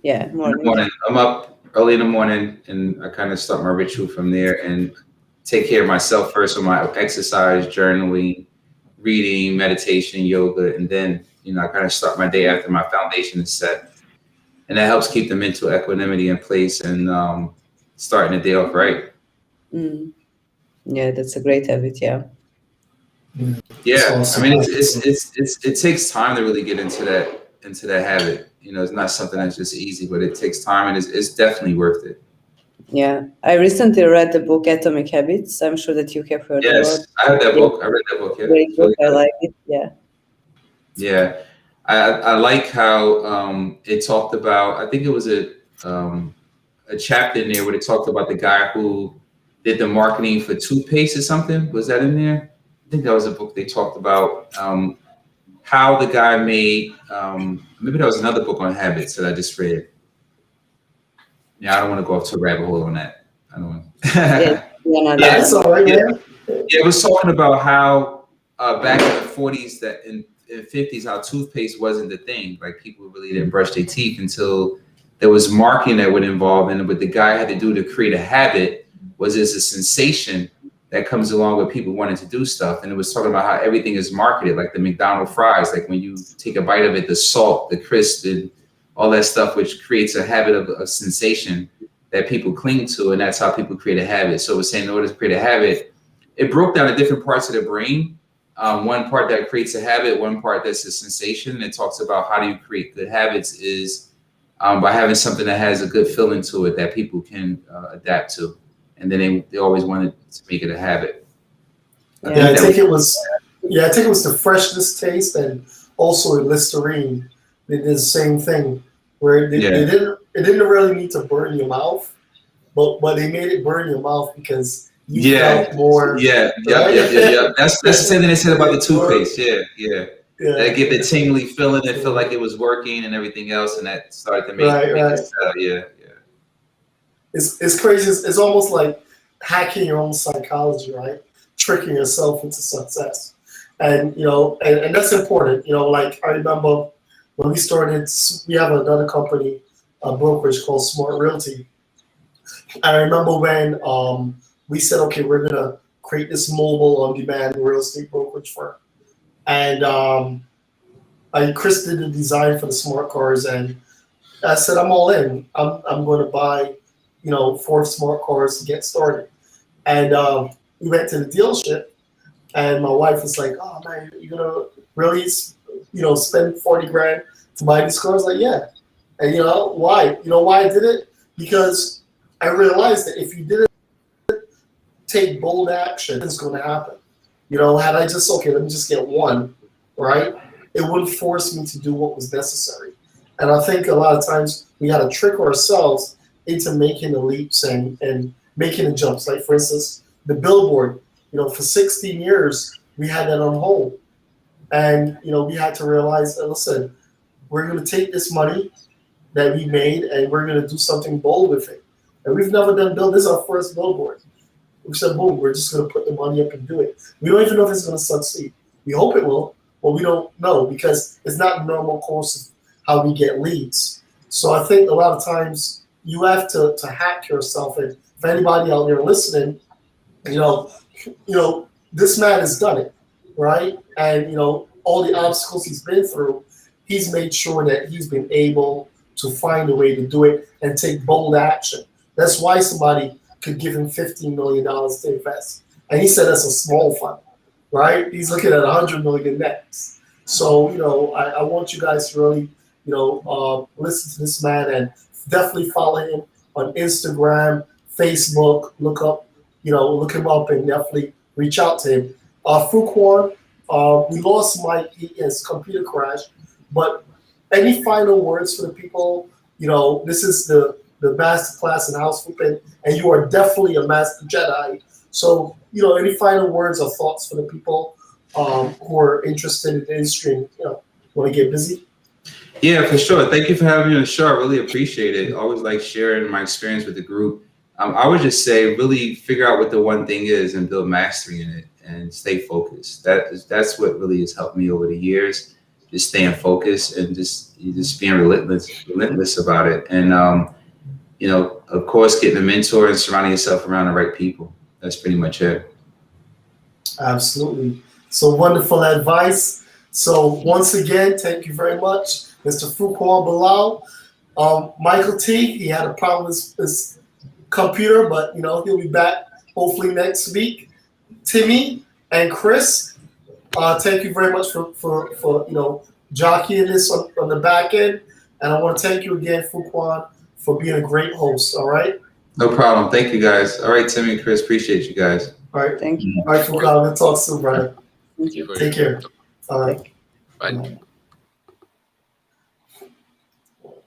Yeah,
In the
morning.
morning. I'm up early in the morning, and I kind of start my ritual from there and take care of myself first with my exercise, journaling, reading, meditation, yoga, and then, you know, I kind of start my day after my foundation is set. And that helps keep the mental equanimity in place and starting the day off right.
Mm. Yeah, that's a great habit. Yeah.
Yeah,
Awesome.
I mean, it takes time to really get into that habit. You know, it's not something that's just easy, but it takes time, and it's definitely worth it.
Yeah, I recently read the book Atomic Habits. I'm sure that you have heard about
Yes,
it.
I have that book. I read that book. Yeah,
Great
it's
book.
really
I
good.
like it. Yeah.
Yeah, I like how it talked about. I think it was a chapter in there where it talked about the guy who did the marketing for toothpaste or something. Was that in there? I think that was a book they talked about. How the guy made. Maybe that was another book on habits that I just read. Yeah, I don't want to go off to a rabbit hole on that. I don't want.
Yeah.
That's all right, man.
Yeah, it was talking about how back in the 40s that in 50s, how toothpaste wasn't the thing. Like people really didn't brush their teeth until there was marketing that would involve in it. What the guy had to do to create a habit was there's a sensation that comes along with people wanting to do stuff. And it was talking about how everything is marketed, like the McDonald's fries, like when you take a bite of it, the salt, the crisp, and all that stuff, which creates a habit of a sensation that people cling to. And that's how people create a habit. So it was saying in order to create a habit, it broke down the different parts of the brain. One part that creates a habit, one part that's a sensation. And it talks about how do you create good habits is by having something that has a good feeling to it that people can adapt to. And then they always wanted to make it a habit.
I think it was the freshness taste, and also Listerine. They did the same thing where it didn't really need to burn your mouth, but they made it burn your mouth because you felt more.
Yeah. That's the same thing they said about the toothpaste. Yeah. That give the tingly feeling. It felt like it was working and everything else, and that started to make it yeah.
It's crazy. It's almost like hacking your own psychology, right? Tricking yourself into success, and and that's important. Like I remember when we started, we have another company, a brokerage called Smart Realty. I remember when we said, okay, we're gonna create this mobile on-demand real estate brokerage firm, and Chris did the design for the smart cars, and I said, I'm all in. I'm going to buy 4 smart cars to get started. And we went to the dealership, and my wife was like, oh man, you're going to really, spend 40 grand to buy these cars? Like, yeah. And why? You know why I did it? Because I realized that if you didn't take bold action, it's going to happen. Had I just, okay, let me just get one, right? It wouldn't force me to do what was necessary. And I think a lot of times we got to trick ourselves into making the leaps and making the jumps. Like, for instance, the billboard, for 16 years, we had that on hold. And, we had to realize, listen, we're going to take this money that we made and we're going to do something bold with it. And we've never done this is our first billboard. We said, boom, we're just going to put the money up and do it. We don't even know if it's going to succeed. We hope it will, but we don't know because it's not normal course of how we get leads. So I think a lot of times you have to hack yourself. And if anybody out there listening, this man has done it, right? And, all the obstacles he's been through, he's made sure that he's been able to find a way to do it and take bold action. That's why somebody could give him $15 million to invest. And he said that's a small fund, right? He's looking at 100 million next. So, I want you guys to really, listen to this man and definitely follow him on Instagram, Facebook, look him up and definitely reach out to him. Fuquan, we lost Mike, his computer crashed, but any final words for the people? This is the masterclass in house flipping, and you are definitely a master Jedi. So, any final words or thoughts for the people who are interested in the industry and, want to get busy?
Yeah, for sure. Thank you for having me on the show. I really appreciate it. Always like sharing my experience with the group. I would just say really figure out what the one thing is and build mastery in it. and stay focused. That's what really has helped me over the years. Just staying focused and just being relentless about it. And you know, of course, getting a mentor and surrounding yourself around the right people. That's pretty much it.
Absolutely. So wonderful advice. So once again, thank you very much, Mr. Fuquan Bilal. Michael Teague, he had a problem with his computer, but you know, he'll be back hopefully next week. Timmy and Chris, thank you very much for you know, jockeying this on the back end. And I want to thank you again, Fuquan, for being a great host. All right.
No problem. Thank you, guys. All right, Timmy and Chris, appreciate you guys.
All right.
Thank you.
All right, Fuquan, we'll talk soon, brother.
Thank you.
Take care. All right.
Bye.